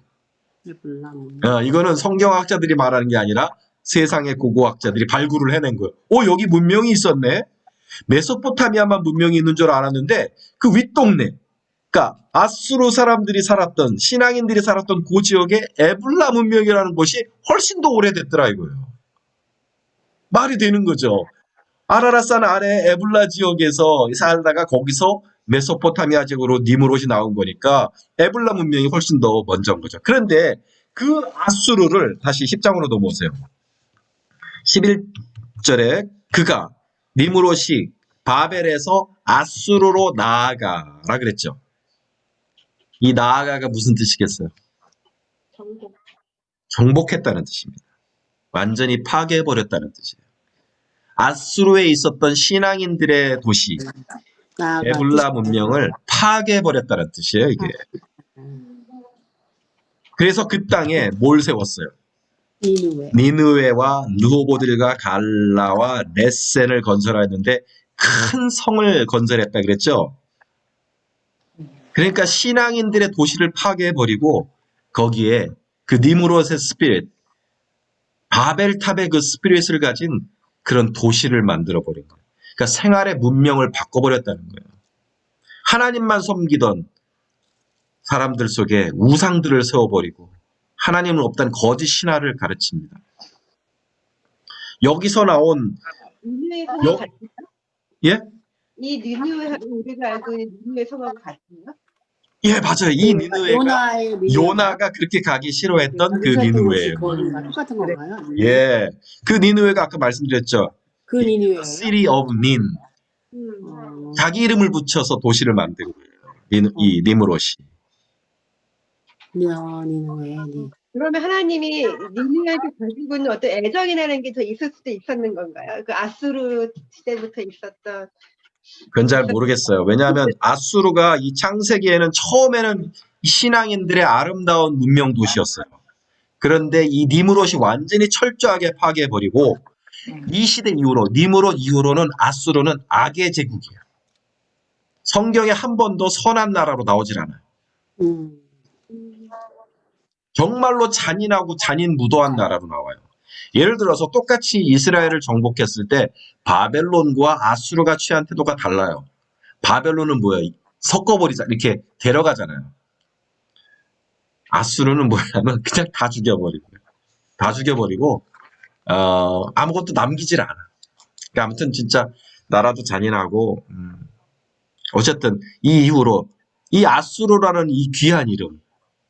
이거는 성경학자들이 말하는 게 아니라 세상의 고고학자들이 발굴을 해낸 거예요. 여기 문명이 있었네. 메소포타미아만 문명이 있는 줄 알았는데 그 윗동네, 그러니까 아수르 사람들이 살았던, 신앙인들이 살았던 그 지역에 에블라 문명이라는 곳이 훨씬 더 오래됐더라 이거예요. 말이 되는 거죠. 아라라산 아래 에블라 지역에서 살다가 거기서 메소포타미아 지역으로 니무롯이 나온 거니까 에블라 문명이 훨씬 더 먼저인 거죠. 그런데 그 아수르를 다시 10장으로 넘어오세요. 11절에 그가 니무롯이 바벨에서 아수르로 나아가라 그랬죠. 이 나아가가 무슨 뜻이겠어요? 정복했다는 뜻입니다. 완전히 파괴해버렸다는 뜻이에요. 아수르에 있었던 신앙인들의 도시 에블라 문명을 파괴해버렸다는 뜻이에요. 이게. 그래서 그 땅에 뭘 세웠어요? 니느웨와 르호보들과 갈라와 레센을 건설하였는데 큰 성을 건설했다 그랬죠. 그러니까 신앙인들의 도시를 파괴해버리고 거기에 그 니무롯의 스피릿, 바벨탑의 그 스피릿을 가진 그런 도시를 만들어버린 거예요. 그러니까 생활의 문명을 바꿔버렸다는 거예요. 하나님만 섬기던 사람들 속에 우상들을 세워버리고 하나님은 없다는 거짓 신화를 가르칩니다. 여기서 나온 니느웨 여- 성하고 같은가? 예? 이 니느웨하고 우리가 알고 있는 니느웨 성하고 같은가? 예, 맞아요. 이 그 니느웨가 요나의 니느웨인가요? 요나가 그렇게 가기 싫어했던 그 여기서 또 혹시 니느웨예요. 거기가 똑같은 건가요? 예, 그 니느웨가 아까 말씀드렸죠. 그 니느웨예요? City of Nin. 자기 이름을 붙여서 도시를 만든 거예요. 이 니므롯이. 니느웨. 그러면 하나님이 니느웨한테 가지고 있는 어떤 애정이라는 게 더 있을 수도 있었는 건가요? 그 아수르 시대부터 있었던 그건 잘 모르겠어요. 왜냐하면 아수르가 이 창세기에는 처음에는 이 신앙인들의 아름다운 문명 도시였어요. 그런데 이 니므롯이 완전히 철저하게 파괴해버리고 이 시대 이후로 니므롯 이후로는 아수르는 악의 제국이에요. 성경에 한 번도 선한 나라로 나오질 않아요. 정말로 잔인하고 잔인무도한 나라로 나와요. 예를 들어서 똑같이 이스라엘을 정복했을 때 바벨론과 아수르가 취한 태도가 달라요. 바벨론은 뭐예요? 섞어버리자 이렇게 데려가잖아요. 아수르는 뭐냐면 그냥 다 죽여버리고요. 다 죽여버리고 아무것도 남기질 않아. 그러니까 아무튼 진짜 나라도 잔인하고 어쨌든 이 이후로 이 아수르라는 이 귀한 이름,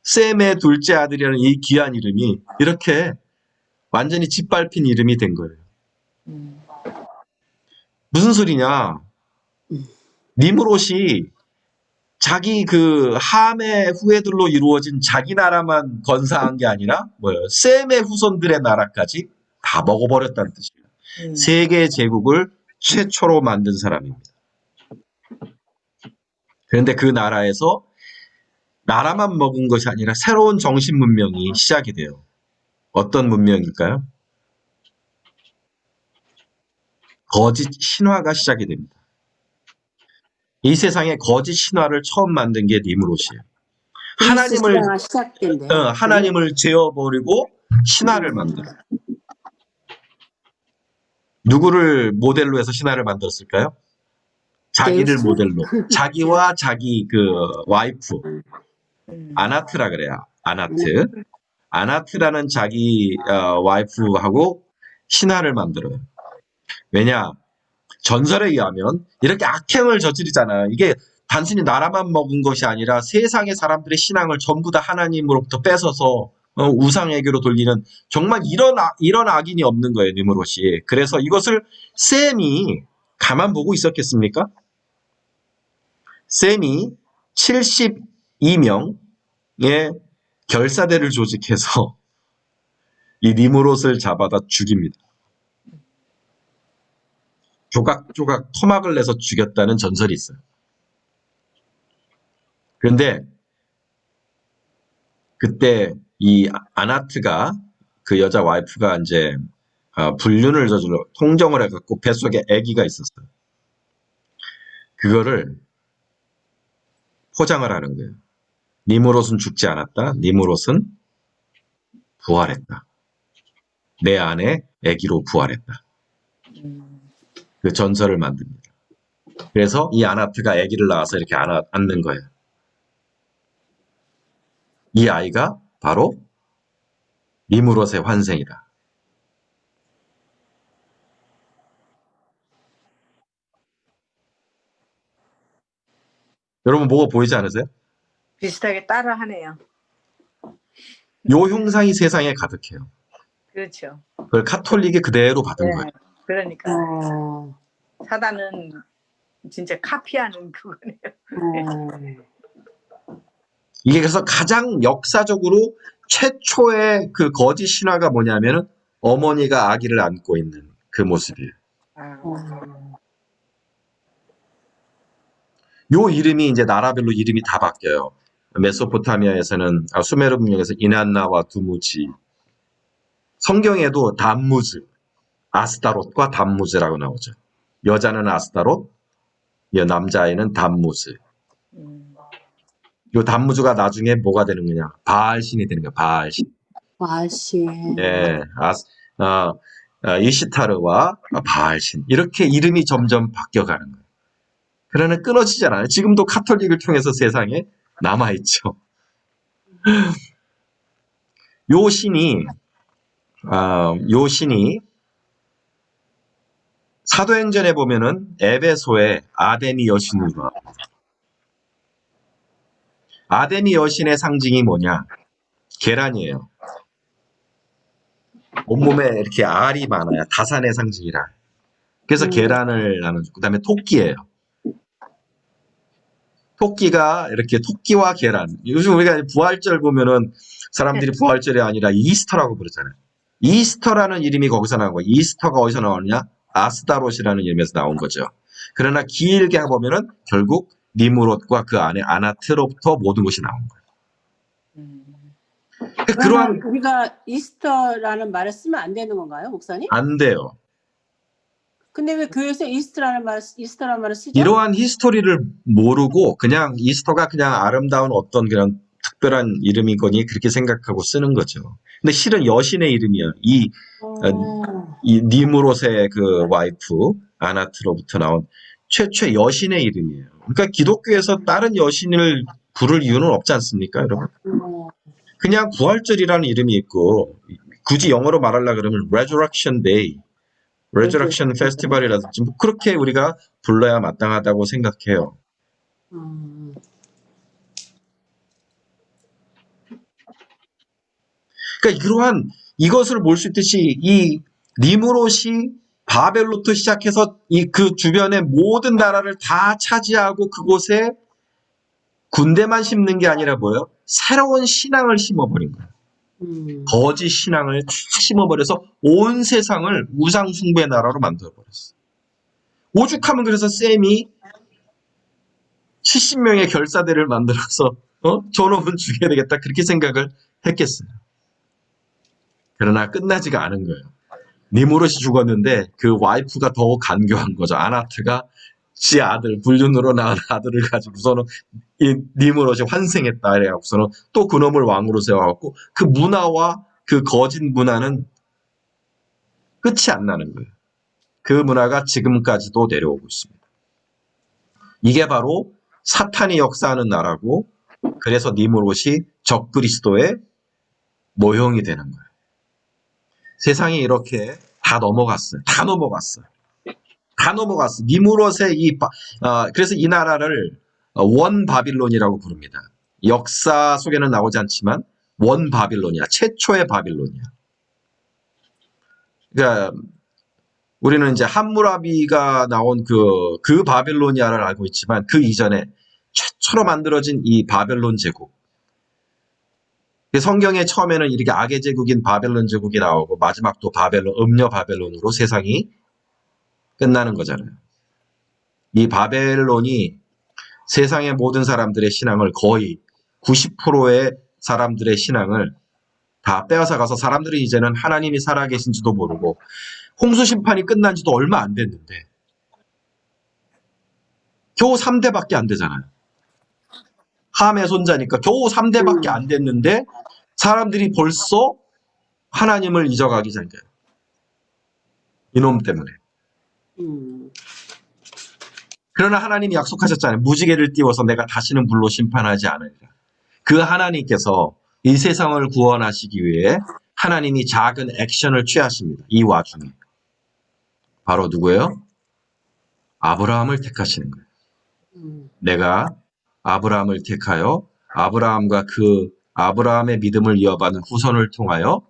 셈의 둘째 아들이라는 이 귀한 이름이 이렇게 완전히 짓밟힌 이름이 된 거예요. 무슨 소리냐? 니므롯이 자기 그 함의 후예들로 이루어진 자기 나라만 건사한 게 아니라 뭐예요? 셈의 후손들의 나라까지 다 먹어버렸다는 뜻이에요. 세계 제국을 최초로 만든 사람입니다. 그런데 그 나라에서 나라만 먹은 것이 아니라 새로운 정신 문명이 시작이 돼요. 어떤 문명일까요? 거짓 신화가 시작이 됩니다. 이 세상에 거짓 신화를 처음 만든 게 니므롯이에요. 하나님을 시작된대요. 하나님을 재워버리고 신화를 만들어요. 누구를 모델로 해서 신화를 만들었을까요? 자기를 제우스? 모델로. 자기와 자기 그 와이프. 아나트라 그래요. 아나트. 아나트라는 자기 와이프하고 신화를 만들어요. 왜냐? 전설에 의하면 이렇게 악행을 저지르잖아요. 이게 단순히 나라만 먹은 것이 아니라 세상의 사람들의 신앙을 전부 다 하나님으로부터 뺏어서 우상에게로 돌리는 정말 이런 악인이 없는 거예요. 니므롯이. 그래서 이것을 셈이 가만 보고 있었겠습니까? 셈이 72명의 결사대를 조직해서 이 니므롯을 잡아다 죽입니다. 조각조각 토막을 내서 죽였다는 전설이 있어요. 그런데 그때 이 아나트가 그 여자 와이프가 이제 불륜을 저질러 통정을 해갖고 뱃속에 아기가 있었어요. 그거를 포장을 하는 거예요. 니므롯은 죽지 않았다. 니므롯은 부활했다. 내 안에 아기로 부활했다. 그 전설을 만듭니다. 그래서 이 아나트가 아기를 낳아서 이렇게 안는 거예요. 이 아이가 바로 니므롯의 환생이다. 여러분 뭐가 보이지 않으세요? 비슷하게 따라하네요. 요 형상이 세상에 가득해요. 그렇죠. 그걸 카톨릭이 그대로 받은 네. 거예요. 그러니까 어, 사단은 진짜 카피하는 그거네요. 이게 그래서 가장 역사적으로 최초의 그 거짓 신화가 뭐냐면은 어머니가 아기를 안고 있는 그 모습이에요. 요 이름이 이제 나라별로 이름이 다 바뀌어요. 메소포타미아에서는 수메르 문명에서 이난나와 두무지, 성경에도 담무즈, 아스타롯과 담무즈라고 나오죠. 여자는 아스타롯, 남자아이는 담무즈. 요 담무즈가 나중에 뭐가 되는 거냐? 바알신이 되는 거야. 바알신. 와신. 예, 이시타르와 바알신. 이렇게 이름이 점점 바뀌어가는 거예요. 그러나 끊어지지 않아요. 지금도 카톨릭을 통해서 세상에 남아있죠. 요 신이 사도행전에 보면은 에베소에 아데미 여신으로 나옵니다. 아데미 여신의 상징이 뭐냐? 계란이에요. 온몸에 이렇게 알이 많아요. 다산의 상징이라. 그래서 계란을 나눠주고, 그 다음에 토끼예요. 토끼가 이렇게 토끼와 계란. 요즘 우리가 부활절 보면은 사람들이 부활절이 아니라 이스터라고 부르잖아요. 이스터라는 이름이 거기서 나온 거예요. 이스터가 어디서 나오느냐? 아스타롯이라는 이름에서 나온 거죠. 그러나 길게 보면은 결국 니무롯과 그 안에 아나트로부터 모든 것이 나온 거예요. 그러한 그러면 우리가 이스터라는 말을 쓰면 안 되는 건가요, 목사님? 안 돼요. 근데 왜 교회에서 이스터라는 말을 쓰죠? 이러한 히스토리를 모르고 그냥 이스터가 그냥 아름다운 어떤 그냥 특별한 이름이거니 그렇게 생각하고 쓰는 거죠. 근데 실은 여신의 이름이에요. 이 니무롯의 그 와이프 아나트로부터 나온 최초의 여신의 이름이에요. 그러니까 기독교에서 다른 여신을 부를 이유는 없지 않습니까, 여러분? 그냥 부활절이라는 이름이 있고 굳이 영어로 말하려고 그러면 Resurrection Day, Resurrection Festival이라든지 뭐 그렇게 우리가 불러야 마땅하다고 생각해요. 그러니까 이러한 이것을 볼 수 있듯이 이 니무롯이 바벨로부터 시작해서 그 주변의 모든 나라를 다 차지하고 그곳에 군대만 심는 게 아니라 뭐예요? 새로운 신앙을 심어버린 거예요. 거짓 신앙을 다 심어버려서 온 세상을 우상 숭배 나라로 만들어버렸어요. 오죽하면 그래서 셈이 70명의 결사대를 만들어서 저놈은 죽여야 되겠다 그렇게 생각을 했겠어요. 그러나 끝나지가 않은 거예요. 니무롯이 죽었는데 그 와이프가 더 간교한 거죠. 아나트가 지 아들, 불륜으로 낳은 아들을 가지고서는 이 니무롯이 환생했다 이래갖고서는 또 그놈을 왕으로 세워갖고 그 문화와 그 거짓 문화는 끝이 안 나는 거예요. 그 문화가 지금까지도 내려오고 있습니다. 이게 바로 사탄이 역사하는 나라고 그래서 니무롯이 적그리스도의 모형이 되는 거예요. 세상이 이렇게 다 넘어갔어요. 다 넘어갔어요. 니무롯의 그래서 이 나라를 원 바빌론이라고 부릅니다. 역사 속에는 나오지 않지만 원 바빌론이야. 최초의 바빌론이야. 그러니까 우리는 이제 함무라비가 나온 그 바빌로니아를 알고 있지만 그 이전에 최초로 만들어진 이 바벨론 제국. 성경에 처음에는 이렇게 악의 제국인 바벨론 제국이 나오고 마지막 또 음녀 바벨론으로 세상이 끝나는 거잖아요. 이 바벨론이 세상의 모든 사람들의 신앙을 거의 90%의 사람들의 신앙을 다 빼앗아가서 사람들이 이제는 하나님이 살아계신지도 모르고 홍수 심판이 끝난 지도 얼마 안 됐는데 겨우 3대밖에 안 되잖아요. 함의 손자니까 겨우 3대밖에 안 됐는데 사람들이 벌써 하나님을 잊어가기 전이에요. 이놈 때문에. 그러나 하나님이 약속하셨잖아요. 무지개를 띄워서 내가 다시는 불로 심판하지 않으리라. 그 하나님께서 이 세상을 구원하시기 위해 하나님이 작은 액션을 취하십니다. 이 와중에. 바로 누구예요? 아브라함을 택하시는 거예요. 내가 아브라함을 택하여 아브라함과 그 아브라함의 믿음을 이어받는 후손을 통하여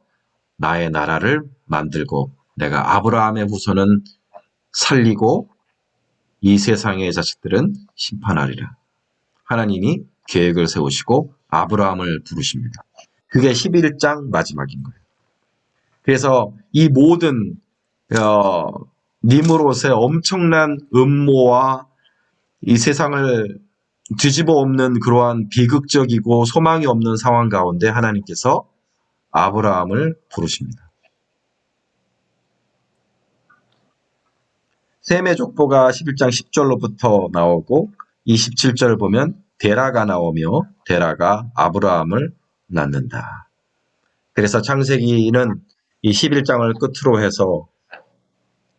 나의 나라를 만들고 내가 아브라함의 후손은 살리고 이 세상의 자식들은 심판하리라. 하나님이 계획을 세우시고 아브라함을 부르십니다. 그게 11장 마지막인 거예요. 그래서 이 모든 니무롯의 엄청난 음모와 이 세상을 뒤집어 엎는 그러한 비극적이고 소망이 없는 상황 가운데 하나님께서 아브라함을 부르십니다. 셈의 족보가 11장 10절로부터 나오고 27절 보면 데라가 나오며 데라가 아브라함을 낳는다. 그래서 창세기는 이 11장을 끝으로 해서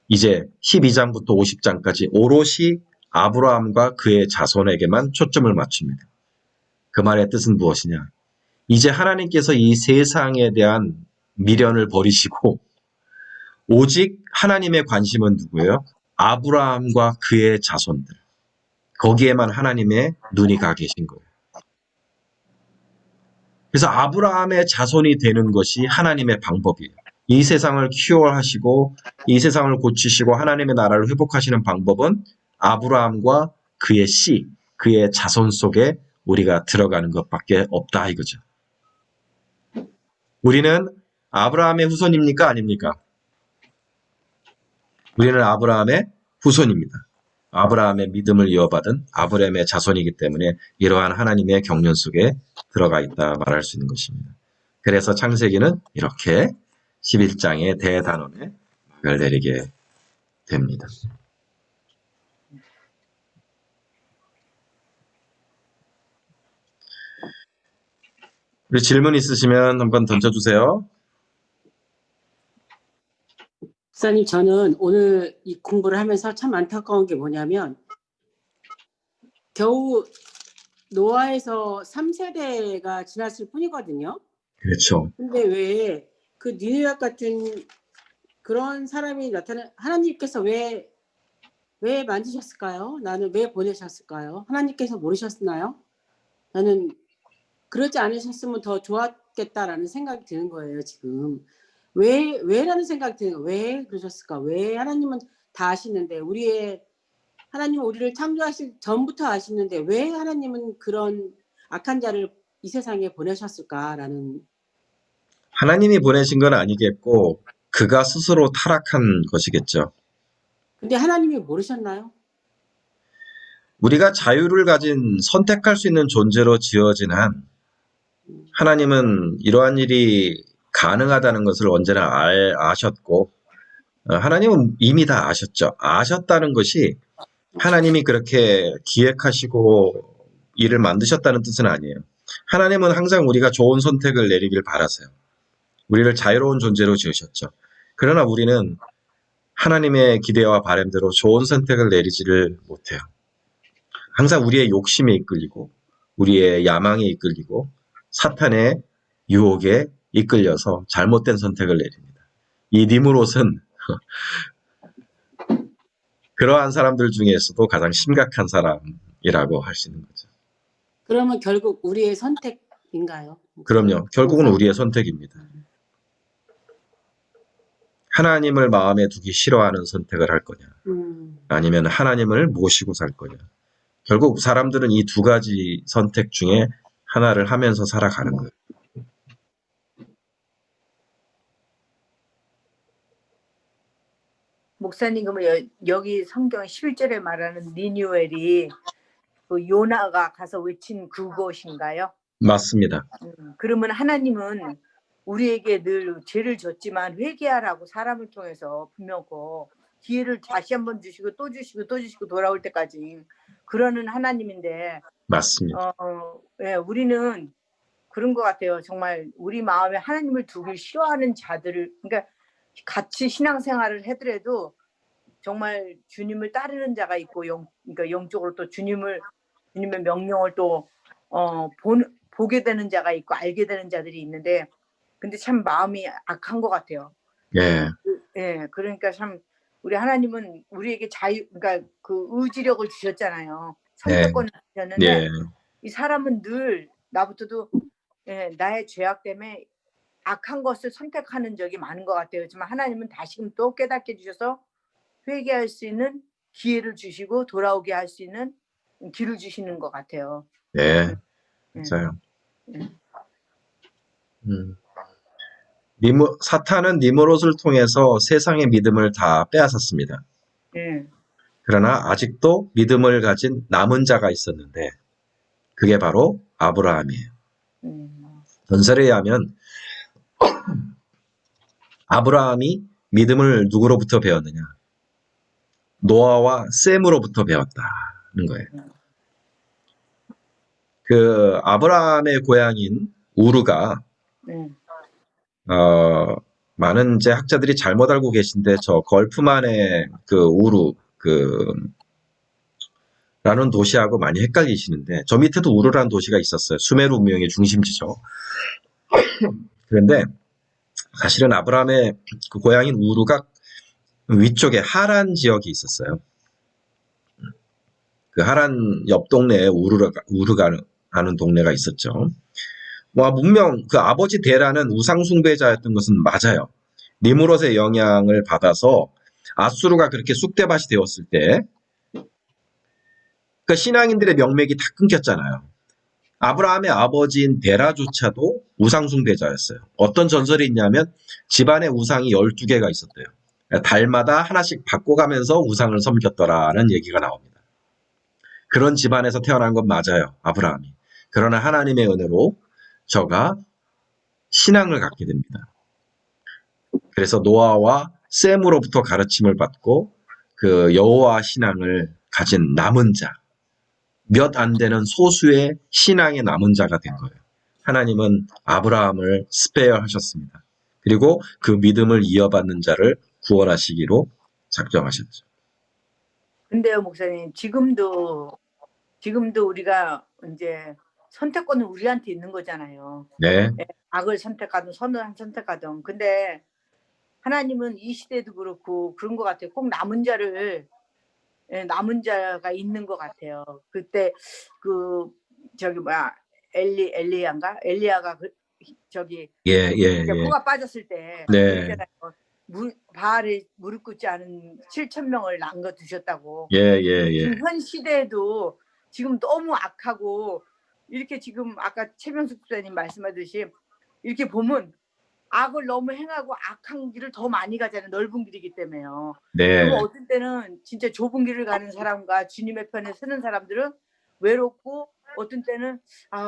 이제 12장부터 50장까지 오롯이 아브라함과 그의 자손에게만 초점을 맞춥니다. 그 말의 뜻은 무엇이냐? 이제 하나님께서 이 세상에 대한 미련을 버리시고 오직 하나님의 관심은 누구예요? 아브라함과 그의 자손들. 거기에만 하나님의 눈이 가 계신 거예요. 그래서 아브라함의 자손이 되는 것이 하나님의 방법이에요. 이 세상을 큐어하시고 이 세상을 고치시고 하나님의 나라를 회복하시는 방법은 아브라함과 그의 씨, 그의 자손 속에 우리가 들어가는 것밖에 없다 이거죠. 우리는 아브라함의 후손입니까? 아닙니까? 우리는 아브라함의 후손입니다. 아브라함의 믿음을 이어받은 아브라함의 자손이기 때문에 이러한 하나님의 경륜 속에 들어가 있다 말할 수 있는 것입니다. 그래서 창세기는 이렇게 11장의 대단원에 막을 내리게 됩니다. 우리 질문 있으시면 한번 던져주세요. 목사님, 저는 오늘 이 공부를 하면서 참 안타까운 게 뭐냐면 겨우 노아에서 3세대가 지났을 뿐이거든요. 그렇죠. 근데 왜 그 니누약 같은 그런 사람이 하나님께서 왜 만지셨을까요? 나는 왜 보내셨을까요? 하나님께서 모르셨나요? 나는 그러지 않으셨으면 더 좋았겠다라는 생각이 드는 거예요, 지금. 왜라는 생각이 드는 거예요. 왜 그러셨을까? 왜 하나님은 다 아시는데, 하나님은 우리를 창조하실 전부터 아시는데, 왜 하나님은 그런 악한 자를 이 세상에 보내셨을까라는. 하나님이 보내신 건 아니겠고 그가 스스로 타락한 것이겠죠. 근데 하나님이 모르셨나요? 우리가 자유를 가진 선택할 수 있는 존재로 지어진 한 하나님은 이러한 일이 가능하다는 것을 언제나 아셨고 하나님은 이미 다 아셨죠. 아셨다는 것이 하나님이 그렇게 기획하시고 일을 만드셨다는 뜻은 아니에요. 하나님은 항상 우리가 좋은 선택을 내리길 바라세요. 우리를 자유로운 존재로 지으셨죠. 그러나 우리는 하나님의 기대와 바람대로 좋은 선택을 내리지를 못해요. 항상 우리의 욕심에 이끌리고 우리의 야망에 이끌리고 사탄의 유혹에 이끌려서 잘못된 선택을 내립니다. 이 니므롯은 그러한 사람들 중에서도 가장 심각한 사람이라고 할 수 있는 거죠. 그러면 결국 우리의 선택인가요? 그럼요. 결국은 우리의 선택입니다. 하나님을 마음에 두기 싫어하는 선택을 할 거냐 아니면 하나님을 모시고 살 거냐. 결국 사람들은 이 두 가지 선택 중에 하나를 하면서 살아가는 거예요. 목사님, 그러면 여기 성경 11절에 말하는 니누엘이 그 요나가 가서 외친 그곳인가요? 맞습니다. 그러면 하나님은 우리에게 늘 죄를 졌지만 회개하라고 사람을 통해서 분명 기회를 다시 한번 주시고 또 주시고 또 주시고 돌아올 때까지 그러는 하나님인데 맞습니다. 예, 우리는 그런 것 같아요. 정말 우리 마음에 하나님을 두기 싫어하는 자들을, 그러니까 같이 신앙생활을 하더라도 정말 주님을 따르는 자가 있고 그러니까 영적으로 또 주님의 명령을 또 보게 되는 자가 있고 알게 되는 자들이 있는데, 근데 참 마음이 악한 것 같아요. 예. 예, 그러니까 참 우리 하나님은 우리에게 그러니까 그 의지력을 주셨잖아요. 선택권을 주셨는데 예. 이 사람은 늘 나부터도 나의 죄악 때문에 악한 것을 선택하는 적이 많은 것 같아요. 하지만 하나님은 다시금 또 깨닫게 해주셔서 회개할 수 있는 기회를 주시고 돌아오게 할 수 있는 길을 주시는 것 같아요. 예. 맞아요. 사탄은 니므롯을 통해서 세상의 믿음을 다 빼앗았습니다. 그러나 아직도 믿음을 가진 남은 자가 있었는데 그게 바로 아브라함이에요. 전설에 의하면 아브라함이 믿음을 누구로부터 배웠느냐? 노아와 셈으로부터 배웠다는 거예요. 그 아브라함의 고향인 우르가 많은 이제 학자들이 잘못 알고 계신데 저 걸프만의 그 우르 라는 도시하고 많이 헷갈리시는데 저 밑에도 우르라는 도시가 있었어요. 수메르 문명의 중심지죠. 그런데 사실은 아브라함의 그 고향인 우르가 위쪽에 하란 지역이 있었어요. 그 하란 옆 동네에 우르가 하는 동네가 있었죠. 문명 그 아버지 데라는 우상 숭배자였던 것은 맞아요. 니무롯의 영향을 받아서 아수르가 그렇게 쑥대밭이 되었을 때 그 신앙인들의 명맥이 다 끊겼잖아요. 아브라함의 아버지인 데라조차도 우상 숭배자였어요. 어떤 전설이 있냐면 집안에 우상이 12개가 있었대요. 달마다 하나씩 바꿔가면서 우상을 섬겼더라는 얘기가 나옵니다. 그런 집안에서 태어난 건 맞아요. 아브라함이. 그러나 하나님의 은혜로 저가 신앙을 갖게 됩니다. 그래서 노아와 셈으로부터 가르침을 받고 그 여호와 신앙을 가진 남은 자, 몇 안 되는 소수의 신앙의 남은 자가 된 거예요. 하나님은 아브라함을 스페어하셨습니다. 그리고 그 믿음을 이어받는 자를 구원하시기로 작정하셨죠. 근데요, 목사님, 지금도 우리가 이제 선택권은 우리한테 있는 거잖아요. 네, 악을 선택하든 선을 선택하든. 근데 하나님은 이 시대도 그렇고 그런 것 같아요. 꼭 남은 자가 있는 것 같아요. 그때 그 저기 엘리야가 포가 빠졌을 때 네, 그랬잖아요. 바알에 무릎 꿇지 않은 7,000명을 남겨 두셨다고. 지금 현 시대에도 지금 너무 악하고 이렇게 지금 아까 최명숙 목사님 말씀하듯이 이렇게 보면 악을 너무 행하고 악한 길을 더 많이 가잖아요. 넓은 길이기 때문에요. 네, 그리고 어떤 때는 진짜 좁은 길을 가는 사람과 주님의 편에 서는 사람들은 외롭고 어떤 때는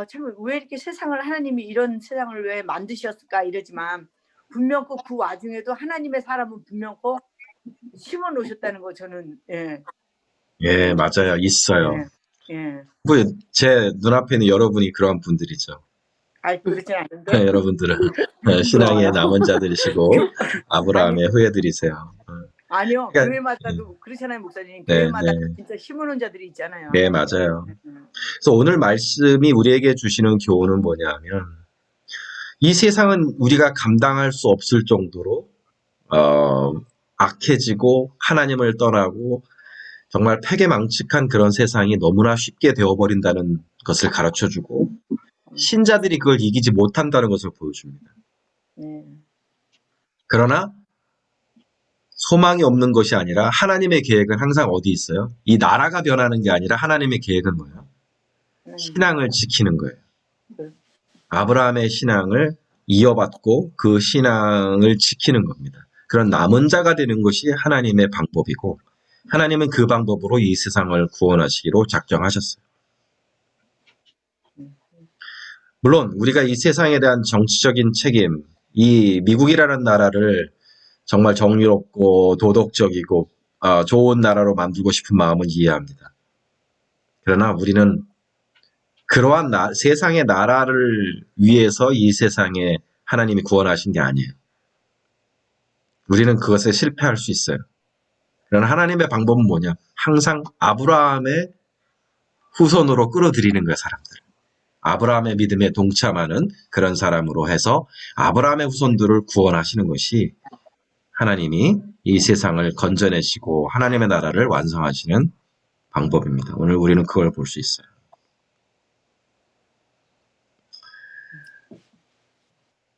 참 왜 이렇게 하나님이 이런 세상을 왜 만드셨을까 이러지만 분명코 그 와중에도 하나님의 사람은 분명코 심어 놓으셨다는 거 저는 맞아요. 있어요. 제 눈앞에 있는 여러분이 그러한 분들이죠. 그렇진 않은데 여러분들은 신앙의 남은 자들이시고 아브라함의 후예들이세요. 아니요. 그러니까, 교회마다도 그렇잖아요, 목사님. 네, 교회마다 네. 진짜 심어놓은 자들이 있잖아요. 네, 맞아요. 그래서 오늘 말씀이 우리에게 주시는 교훈은 뭐냐면 이 세상은 우리가 감당할 수 없을 정도로 악해지고 하나님을 떠나고 정말 패괴망측한 그런 세상이 너무나 쉽게 되어버린다는 것을 가르쳐주고 신자들이 그걸 이기지 못한다는 것을 보여줍니다. 그러나 소망이 없는 것이 아니라 하나님의 계획은 항상 어디 있어요? 이 나라가 변하는 게 아니라 하나님의 계획은 뭐예요? 신앙을 지키는 거예요. 아브라함의 신앙을 이어받고 그 신앙을 지키는 겁니다. 그런 남은 자가 되는 것이 하나님의 방법이고 하나님은 그 방법으로 이 세상을 구원하시기로 작정하셨어요. 물론 우리가 이 세상에 대한 정치적인 책임, 이 미국이라는 나라를 정말 정의롭고 도덕적이고 좋은 나라로 만들고 싶은 마음은 이해합니다. 그러나 우리는 그러한 세상의 나라를 위해서 이 세상에 하나님이 구원하신 게 아니에요. 우리는 그것에 실패할 수 있어요. 그러나 하나님의 방법은 뭐냐? 항상 아브라함의 후손으로 끌어들이는 거예요, 사람들. 아브라함의 믿음에 동참하는 그런 사람으로 해서 아브라함의 후손들을 구원하시는 것이 하나님이 이 세상을 건져내시고 하나님의 나라를 완성하시는 방법입니다. 오늘 우리는 그걸 볼 수 있어요.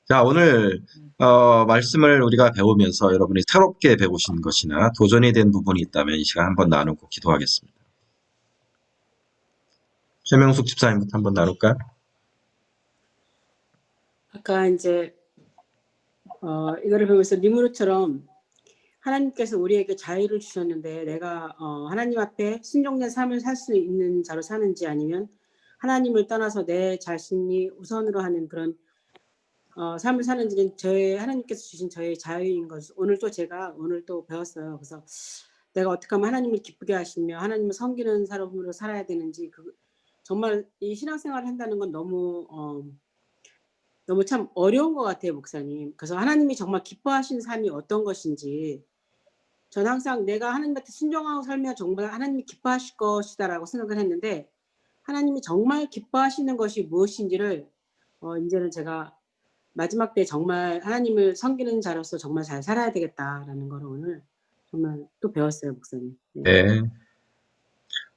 자, 오늘 말씀을 우리가 배우면서 여러분이 새롭게 배우신 것이나 도전이 된 부분이 있다면 이 시간 한번 나누고 기도하겠습니다. 최명숙 집사님부터 한번 나눌까요? 아까 이제 이거를 보면서 니무르처럼 하나님께서 우리에게 자유를 주셨는데 내가 하나님 앞에 순종된 삶을 살 수 있는 자로 사는지 아니면 하나님을 떠나서 내 자신이 우선으로 하는 그런 삶을 사는지는 하나님께서 주신 저의 자유인 것. 오늘 또 배웠어요. 그래서 내가 어떻게 하면 하나님을 기쁘게 하시며 하나님을 섬기는 사람으로 살아야 되는지 정말 이 신앙생활을 한다는 건 너무 참 어려운 것 같아요, 목사님. 그래서 하나님이 정말 기뻐하시는 삶이 어떤 것인지 저는 항상 내가 하나님한테 순종하고 살면 정말 하나님이 기뻐하실 것이다라고 생각을 했는데 하나님이 정말 기뻐하시는 것이 무엇인지를 이제는 제가 마지막 때 정말 하나님을 섬기는 자로서 정말 잘 살아야 되겠다라는 걸 오늘 정말 또 배웠어요, 목사님. 네. 네.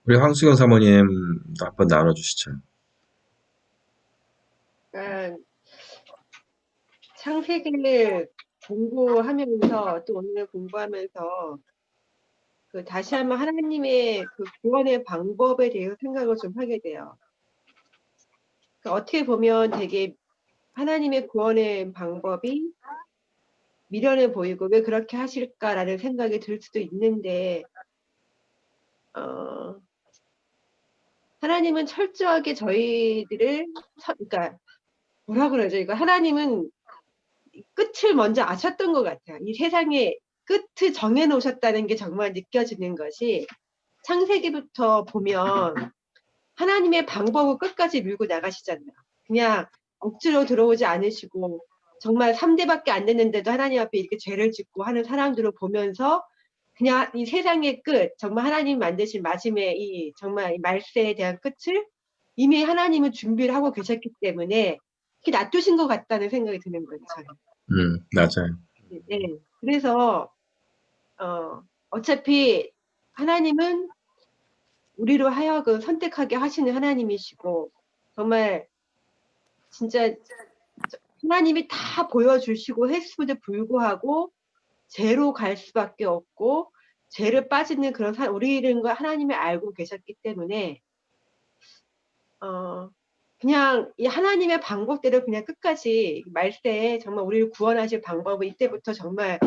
우리 황수경 사모님도 한번 나눠주시죠. 그러니까 창세기를 공부하면서 또 오늘 공부하면서 그 다시 한번 하나님의 그 구원의 방법에 대해서 생각을 좀 하게 돼요. 그러니까 어떻게 보면 되게 하나님의 구원의 방법이 미련해 보이고 왜 그렇게 하실까라는 생각이 들 수도 있는데 하나님은 철저하게 저희들을 그러니까 뭐라 그러죠? 이거 하나님은 끝을 먼저 아셨던 것 같아요. 이 세상의 끝을 정해놓으셨다는 게 정말 느껴지는 것이 창세기부터 보면 하나님의 방법을 끝까지 밀고 나가시잖아요. 그냥 억지로 들어오지 않으시고 정말 3대밖에 안 됐는데도 하나님 앞에 이렇게 죄를 짓고 하는 사람들을 보면서 그냥 이 세상의 끝, 정말 하나님 만드신 마지막에 이 정말 이 말세에 대한 끝을 이미 하나님은 준비를 하고 계셨기 때문에 이렇게 놔두신 것 같다는 생각이 드는 거예요. 저는. 맞아요. 네. 그래서 어차피 하나님은 우리로 하여금 선택하게 하시는 하나님이시고 정말 진짜 하나님이 다 보여주시고 했음에도 불구하고 죄로 갈 수밖에 없고 죄를 빠지는 그런 우리는 하나님이 알고 계셨기 때문에 그냥 이 하나님의 방법대로 그냥 끝까지 말세에 정말 우리를 구원하실 방법을 이때부터 정말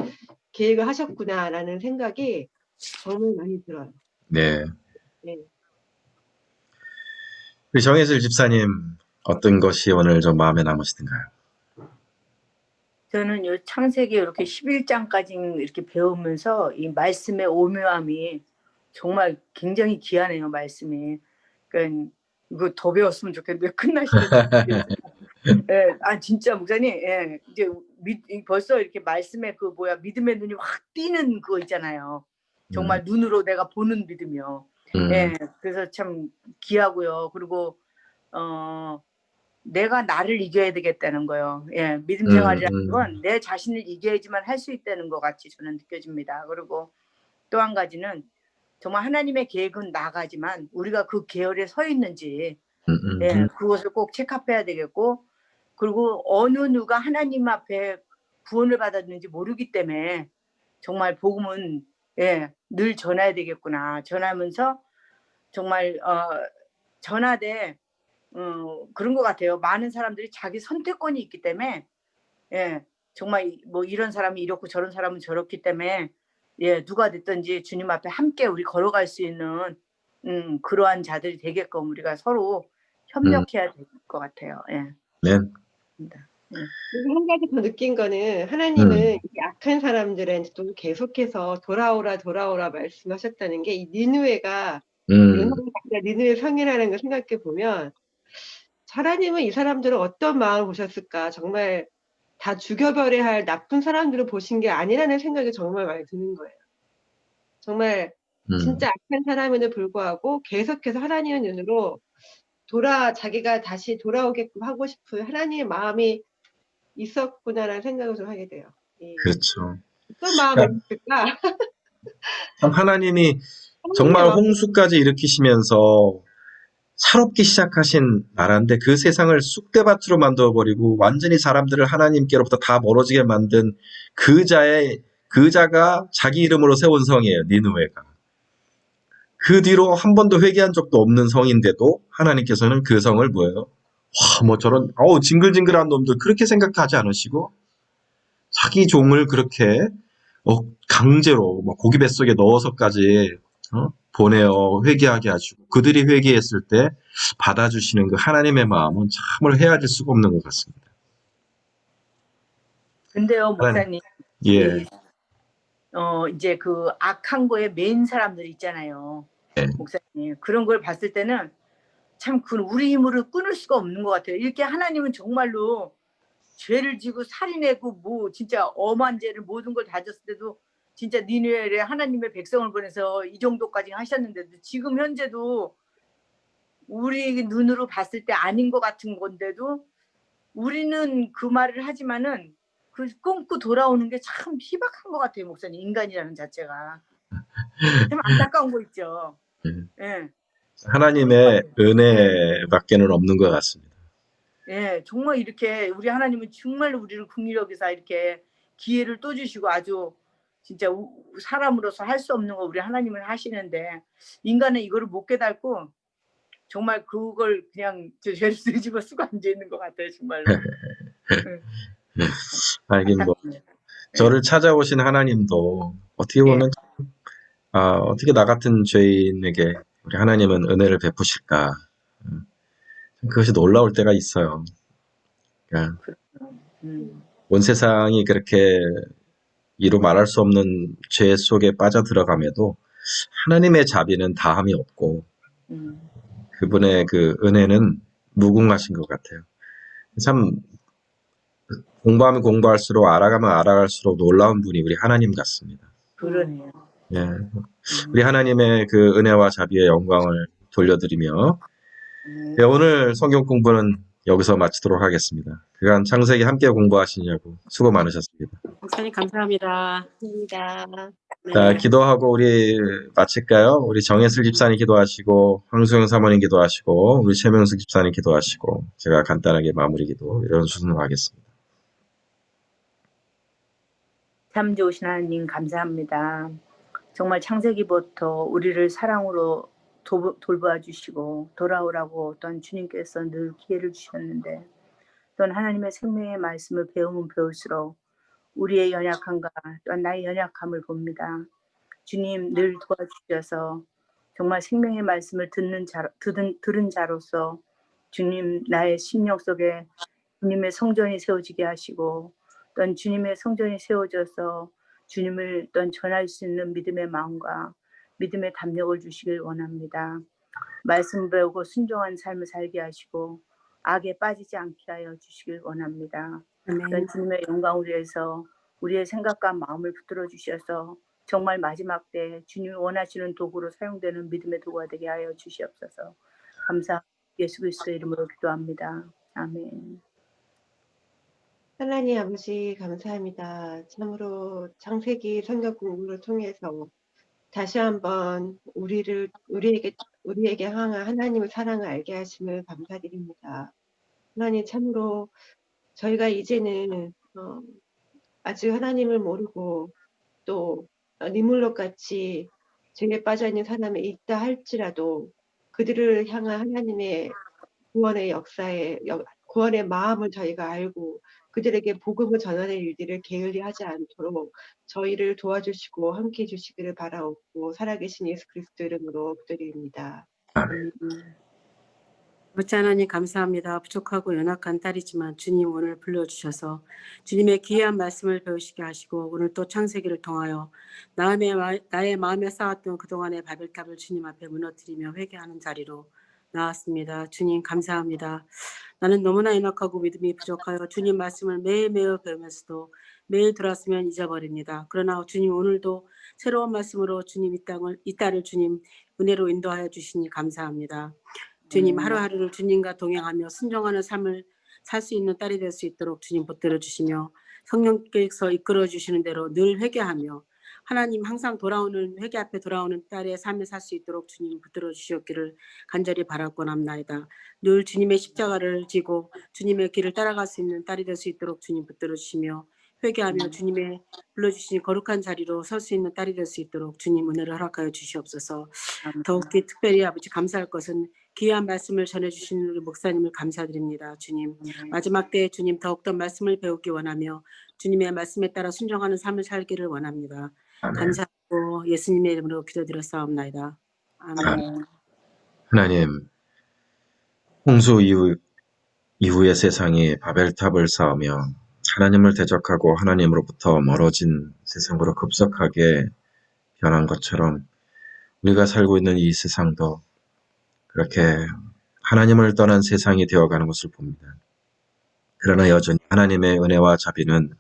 계획을 하셨구나라는 생각이 정말 많이 들어요. 네. 네. 우리 정혜슬 집사님 어떤 것이 오늘 좀 마음에 남으시던가요? 저는 요 창세기 이렇게 11장까지 이렇게 배우면서 이 말씀의 오묘함이 정말 굉장히 귀하네요, 말씀이. 그러니까 이거 더 배웠으면 좋겠는데 끝나시는데. 예, 진짜 목사님, 예, 이제 벌써 이렇게 말씀에 그 믿음의 눈이 확 띄는 그거 있잖아요. 정말 눈으로 내가 보는 믿음이요. 예, 그래서 참 귀하고요. 그리고 내가 나를 이겨야 되겠다는 거요. 예, 믿음 생활이라는 건 내 자신을 이겨야지만 할 수 있다는 것 같이 저는 느껴집니다. 그리고 또 한 가지는 정말 하나님의 계획은 나가지만 우리가 그 계열에 서 있는지 예, 그것을 꼭 체크해야 되겠고 그리고 어느 누가 하나님 앞에 구원을 받았는지 모르기 때문에 정말 복음은 예, 늘 전해야 되겠구나. 전하면서 정말 전하되 그런 것 같아요. 많은 사람들이 자기 선택권이 있기 때문에 예, 정말 뭐 이런 사람이 이렇고 저런 사람은 저렇기 때문에 예, 누가 됐든지 주님 앞에 함께 우리 걸어갈 수 있는 그러한 자들이 되게끔 우리가 서로 협력해야 될 것 같아요. 예. 네. 그리고 한 가지 더 느낀 거는 하나님은 약한 사람들한테 또 계속해서 돌아오라 말씀하셨다는 게 이 니느웨가 니느웨 성이라는 걸 생각해 보면 하나님은 이 사람들을 어떤 마음을 보셨을까 정말 다 죽여버려야 할 나쁜 사람들을 보신 게 아니라는 생각이 정말 많이 드는 거예요. 정말 진짜 악한 사람에도 불구하고 계속해서 하나님의 눈으로 자기가 다시 돌아오게끔 하고 싶은 하나님의 마음이 있었구나라는 생각을 좀 하게 돼요. 그렇죠. 어떤 마음이었을까? 참 하나님이 정말 홍수까지 일으키시면서 살없기 시작하신 나라인데 그 세상을 쑥대밭으로 만들어버리고 완전히 사람들을 하나님께로부터 다 멀어지게 만든 그 자가 자기 이름으로 세운 성이에요. 니느웨가. 그 뒤로 한 번도 회개한 적도 없는 성인데도 하나님께서는 그 성을 뭐예요? 뭐 저런 징글징글한 놈들 그렇게 생각하지 않으시고 자기 종을 그렇게 강제로 고기 뱃속에 넣어서까지 보내어 회개하게 하시고 그들이 회개했을 때 받아주시는 그 하나님의 마음은 참을 헤아릴 수가 없는 것 같습니다. 근데요, 목사님. 예. 이제 그 악한 거에 맨 사람들 있잖아요. 네. 목사님. 그런 걸 봤을 때는 참 우리 힘으로 끊을 수가 없는 것 같아요. 이렇게 하나님은 정말로 죄를 지고 살인하고 뭐 진짜 엄한 죄를 모든 걸 다 졌을 때도 진짜 니누엘에 하나님의 백성을 보내서 이 정도까지 하셨는데도 지금 현재도 우리 눈으로 봤을 때 아닌 것 같은 건데도 우리는 그 말을 하지만은 그 끊고 돌아오는 게 참 희박한 것 같아요, 목사님. 인간이라는 자체가 참 안타까운 거 있죠. 예, 하나님의 은혜밖에는 없는 것 같습니다. 예, 정말 이렇게 우리 하나님은 정말 우리를 긍휼히 여기서 이렇게 기회를 또 주시고 아주 진짜 사람으로서 할 수 없는 거 우리 하나님은 하시는데 인간은 이거를 못 깨닫고 정말 그걸 그냥 죄를 뒤집어 쓰고 앉아 있는 것 같아요, 정말로. 하긴 뭐 안타깝네요. 저를 찾아오신 하나님도 어떻게 보면 어떻게 나 같은 죄인에게 우리 하나님은 은혜를 베푸실까? 그것이 놀라울 때가 있어요. 그러니까 온 세상이 그렇게 이루 말할 수 없는 죄 속에 빠져 들어감에도 하나님의 자비는 다함이 없고 그분의 그 은혜는 무궁하신 것 같아요. 참 공부하면 공부할수록 알아가면 알아갈수록 놀라운 분이 우리 하나님 같습니다. 그러네요. 예. 우리 하나님의 그 은혜와 자비의 영광을 돌려드리며 예, 오늘 성경 공부는 여기서 마치도록 하겠습니다. 그간 창세기 함께 공부하시냐고 수고 많으셨습니다. 목사님 감사합니다. 감사합니다. 자, 네. 기도하고 우리 마칠까요? 우리 정혜슬 집사님 기도하시고 황수영 사모님 기도하시고 우리 최명수 집사님 기도하시고 제가 간단하게 마무리 기도 이런 수순으로 하겠습니다. 참 좋으신 하나님 감사합니다. 정말 창세기부터 우리를 사랑으로 돌보아 주시고 돌아오라고 또한 주님께서 늘 기회를 주셨는데 또한 하나님의 생명의 말씀을 배우면 배울수록 우리의 연약함과 또한 나의 연약함을 봅니다. 주님 늘 도와주셔서 정말 생명의 말씀을 들은 자로서 주님 나의 심령 속에 주님의 성전이 세워지게 하시고 또한 주님의 성전이 세워져서 주님을 또한 전할 수 있는 믿음의 마음과 믿음의 담력을 주시길 원합니다. 말씀 배우고 순종한 삶을 살게 하시고 악에 빠지지 않게 하여 주시길 원합니다. 또한 주님의 영광을 위해서 우리의 생각과 마음을 붙들어 주셔서 정말 마지막 때 주님이 원하시는 도구로 사용되는 믿음의 도구가 되게 하여 주시옵소서. 감사 예수 그리스도의 이름으로 기도합니다. 아멘. 하나님 아버지 감사합니다. 참으로 창세기 성경 공부를 통해서 다시 한번 우리에게 향한 하나님의 사랑을 알게 하심을 감사드립니다. 하나님 참으로 저희가 이제는 아직 하나님을 모르고 또 니물롯 같이 죄에 빠져 있는 사람이 있다 할지라도 그들을 향한 하나님의 구원의 역사에 구원의 마음을 저희가 알고 그들에게 복음을 전하는 일들을 게을리 하지 않도록 저희를 도와주시고 함께해 주시기를 바라옵고 살아계신 예수 그리스도 이름으로 기도드립니다. 아버지 하나님 감사합니다. 부족하고 연약한 딸이지만 주님 오늘 불러주셔서 주님의 귀한 말씀을 배우시게 하시고 오늘 또 창세기를 통하여 나의 마음에 쌓았던 그동안의 바벨탑을 주님 앞에 무너뜨리며 회개하는 자리로 나왔습니다. 주님 감사합니다. 나는 너무나 연약하고 믿음이 부족하여 주님 말씀을 매일매일 배우면서도 매일 들었으면 잊어버립니다. 그러나 주님 오늘도 새로운 말씀으로 주님 이 딸을 주님 은혜로 인도하여 주시니 감사합니다. 주님 하루하루를 주님과 동행하며 순종하는 삶을 살 수 있는 딸이 될 수 있도록 주님 붙들어 주시며 성령께서 이끌어 주시는 대로 늘 회개하며 하나님 항상 회개 앞에 돌아오는 딸의 삶을 살 수 있도록 주님 붙들어 주시옵기를 간절히 바라고합나이다. 늘 주님의 십자가를 지고 주님의 길을 따라갈 수 있는 딸이 될 수 있도록 주님 붙들어 주시며 회개하며 주님의 불러주신 거룩한 자리로 설 수 있는 딸이 될 수 있도록 주님 은혜를 허락하여 주시옵소서. 더욱이 특별히 아버지 감사할 것은 귀한 말씀을 전해주시는 우리 목사님을 감사드립니다. 주님 마지막 때에 주님 더욱더 말씀을 배우기 원하며 주님의 말씀에 따라 순종하는 삶을 살기를 원합니다. 감사하고 예수님의 이름으로 기도드렸사옵나이다. 아멘. 하나님, 홍수 이후의 세상이 바벨탑을 쌓으며 하나님을 대적하고 하나님으로부터 멀어진 세상으로 급속하게 변한 것처럼 우리가 살고 있는 이 세상도 그렇게 하나님을 떠난 세상이 되어가는 것을 봅니다. 그러나 여전히 하나님의 은혜와 자비는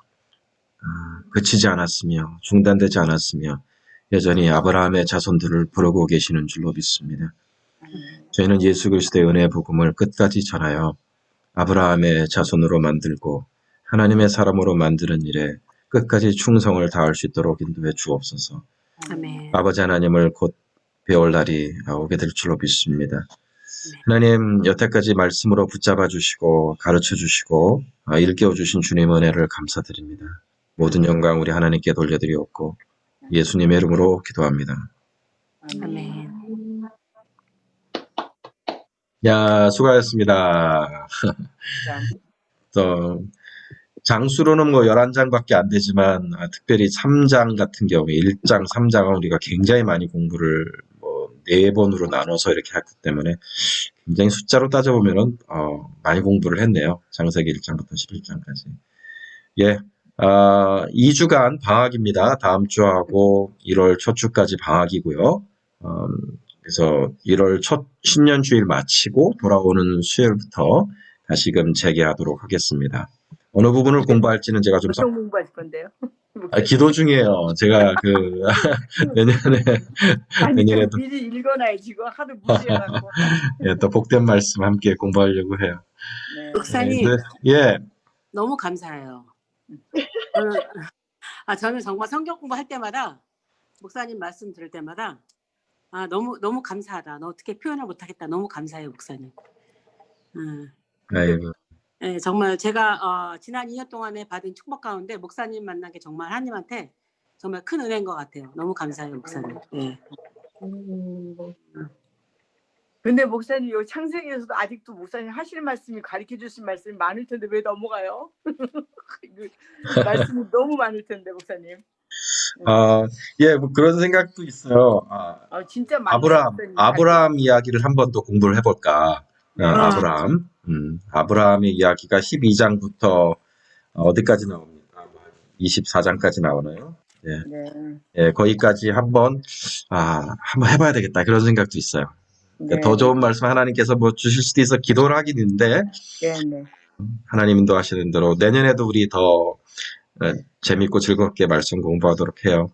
그치지 않았으며 중단되지 않았으며 여전히 아브라함의 자손들을 부르고 계시는 줄로 믿습니다. 저희는 예수 그리스도의 은혜의 복음을 끝까지 전하여 아브라함의 자손으로 만들고 하나님의 사람으로 만드는 일에 끝까지 충성을 다할 수 있도록 인도해 주옵소서. 아멘. 아버지 하나님을 곧 배울 날이 오게 될 줄로 믿습니다. 하나님, 여태까지 말씀으로 붙잡아 주시고 가르쳐 주시고 일깨워 주신 주님의 은혜를 감사드립니다. 모든 영광 우리 하나님께 돌려드리옵고 예수님의 이름으로 기도합니다. 아멘. 야, 수고하셨습니다. 또 장수로는 뭐 11장밖에 안 되지만 특별히 3장 같은 경우에 1장, 3장은 우리가 굉장히 많이 공부를 뭐 4번으로 나눠서 이렇게 했기 때문에 굉장히 숫자로 따져보면은 많이 공부를 했네요. 창세기 1장부터 11장까지. 예, 2주간 방학입니다. 다음 주하고 1월 첫 주까지 방학이고요. 그래서 1월 첫 신년 주일 마치고 돌아오는 수요일부터 다시금 재개하도록 하겠습니다. 어느 부분을 공부할지는 제가 좀 어떤 공부하실 건데요? 기도 중이에요. 제가 아니 내년에도 좀 미리 읽어놔요. 지금 하도 무시해갖고. 예, 또 복된 말씀 함께 공부하려고 해요. 네. 목사님 예, 너무 감사해요. 저는 정말 성경 공부할 때마다 목사님 말씀 들을 때마다 너무 감사하다. 너 어떻게 표현을 못하겠다. 너무 감사해요, 목사님. 아이고, 네, 정말 제가 지난 2년 동안에 받은 축복 가운데 목사님 만난 게 정말 하나님한테 정말 큰 은혜인 것 같아요. 너무 감사해요, 목사님. 네. 근데 목사님 요 창세기에서도 아직도 목사님 하시는 말씀이 가르쳐 주신 말씀이 많을 텐데 왜 넘어가요? 말씀이 너무 많을 텐데 목사님. 예, 뭐 그런 생각도 있어요. 진짜 많네요. 목사님. 아브라함 이야기를 한 번 더 공부를 해볼까? 아브라함의 이야기가 12장부터 어디까지 나옵니까? 24장까지 나오나요? 예, 네. 예, 거기까지 한번 해봐야 되겠다. 그런 생각도 있어요. 네. 더 좋은 말씀 하나님께서 뭐 주실 수도 있어 기도를 하긴 있는데, 네. 하나님 인도하시는 대로 내년에도 우리 더 재밌고 즐겁게 말씀 공부하도록 해요.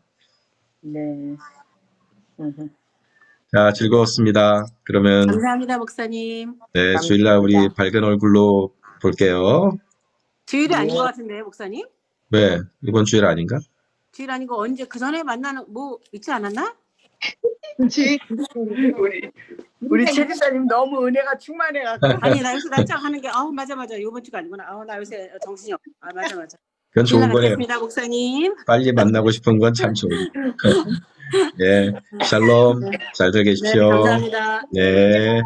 네. 자, 즐거웠습니다. 그러면 감사합니다, 목사님. 네, 주일날 우리 밝은 얼굴로 볼게요. 주일이 네. 아닌 것 같은데, 목사님? 왜? 이번 주일 아닌가? 주일 아니고 언제 그 전에 만나는 뭐 있지 않았나? 우리 최 집사님 너무 은혜가 충만해갖고. 아니 나 요새 날짜 하는 게 맞아 이번 주가 아니구나. 나 요새 정신이 없. 맞아. 그건 좋은 거네요. 뵙겠습니다, 목사님. 빨리 만나고 싶은 건 참 좋은. 예, 샬롬. 잘들 네, 계십시오. 감사합니다. 네.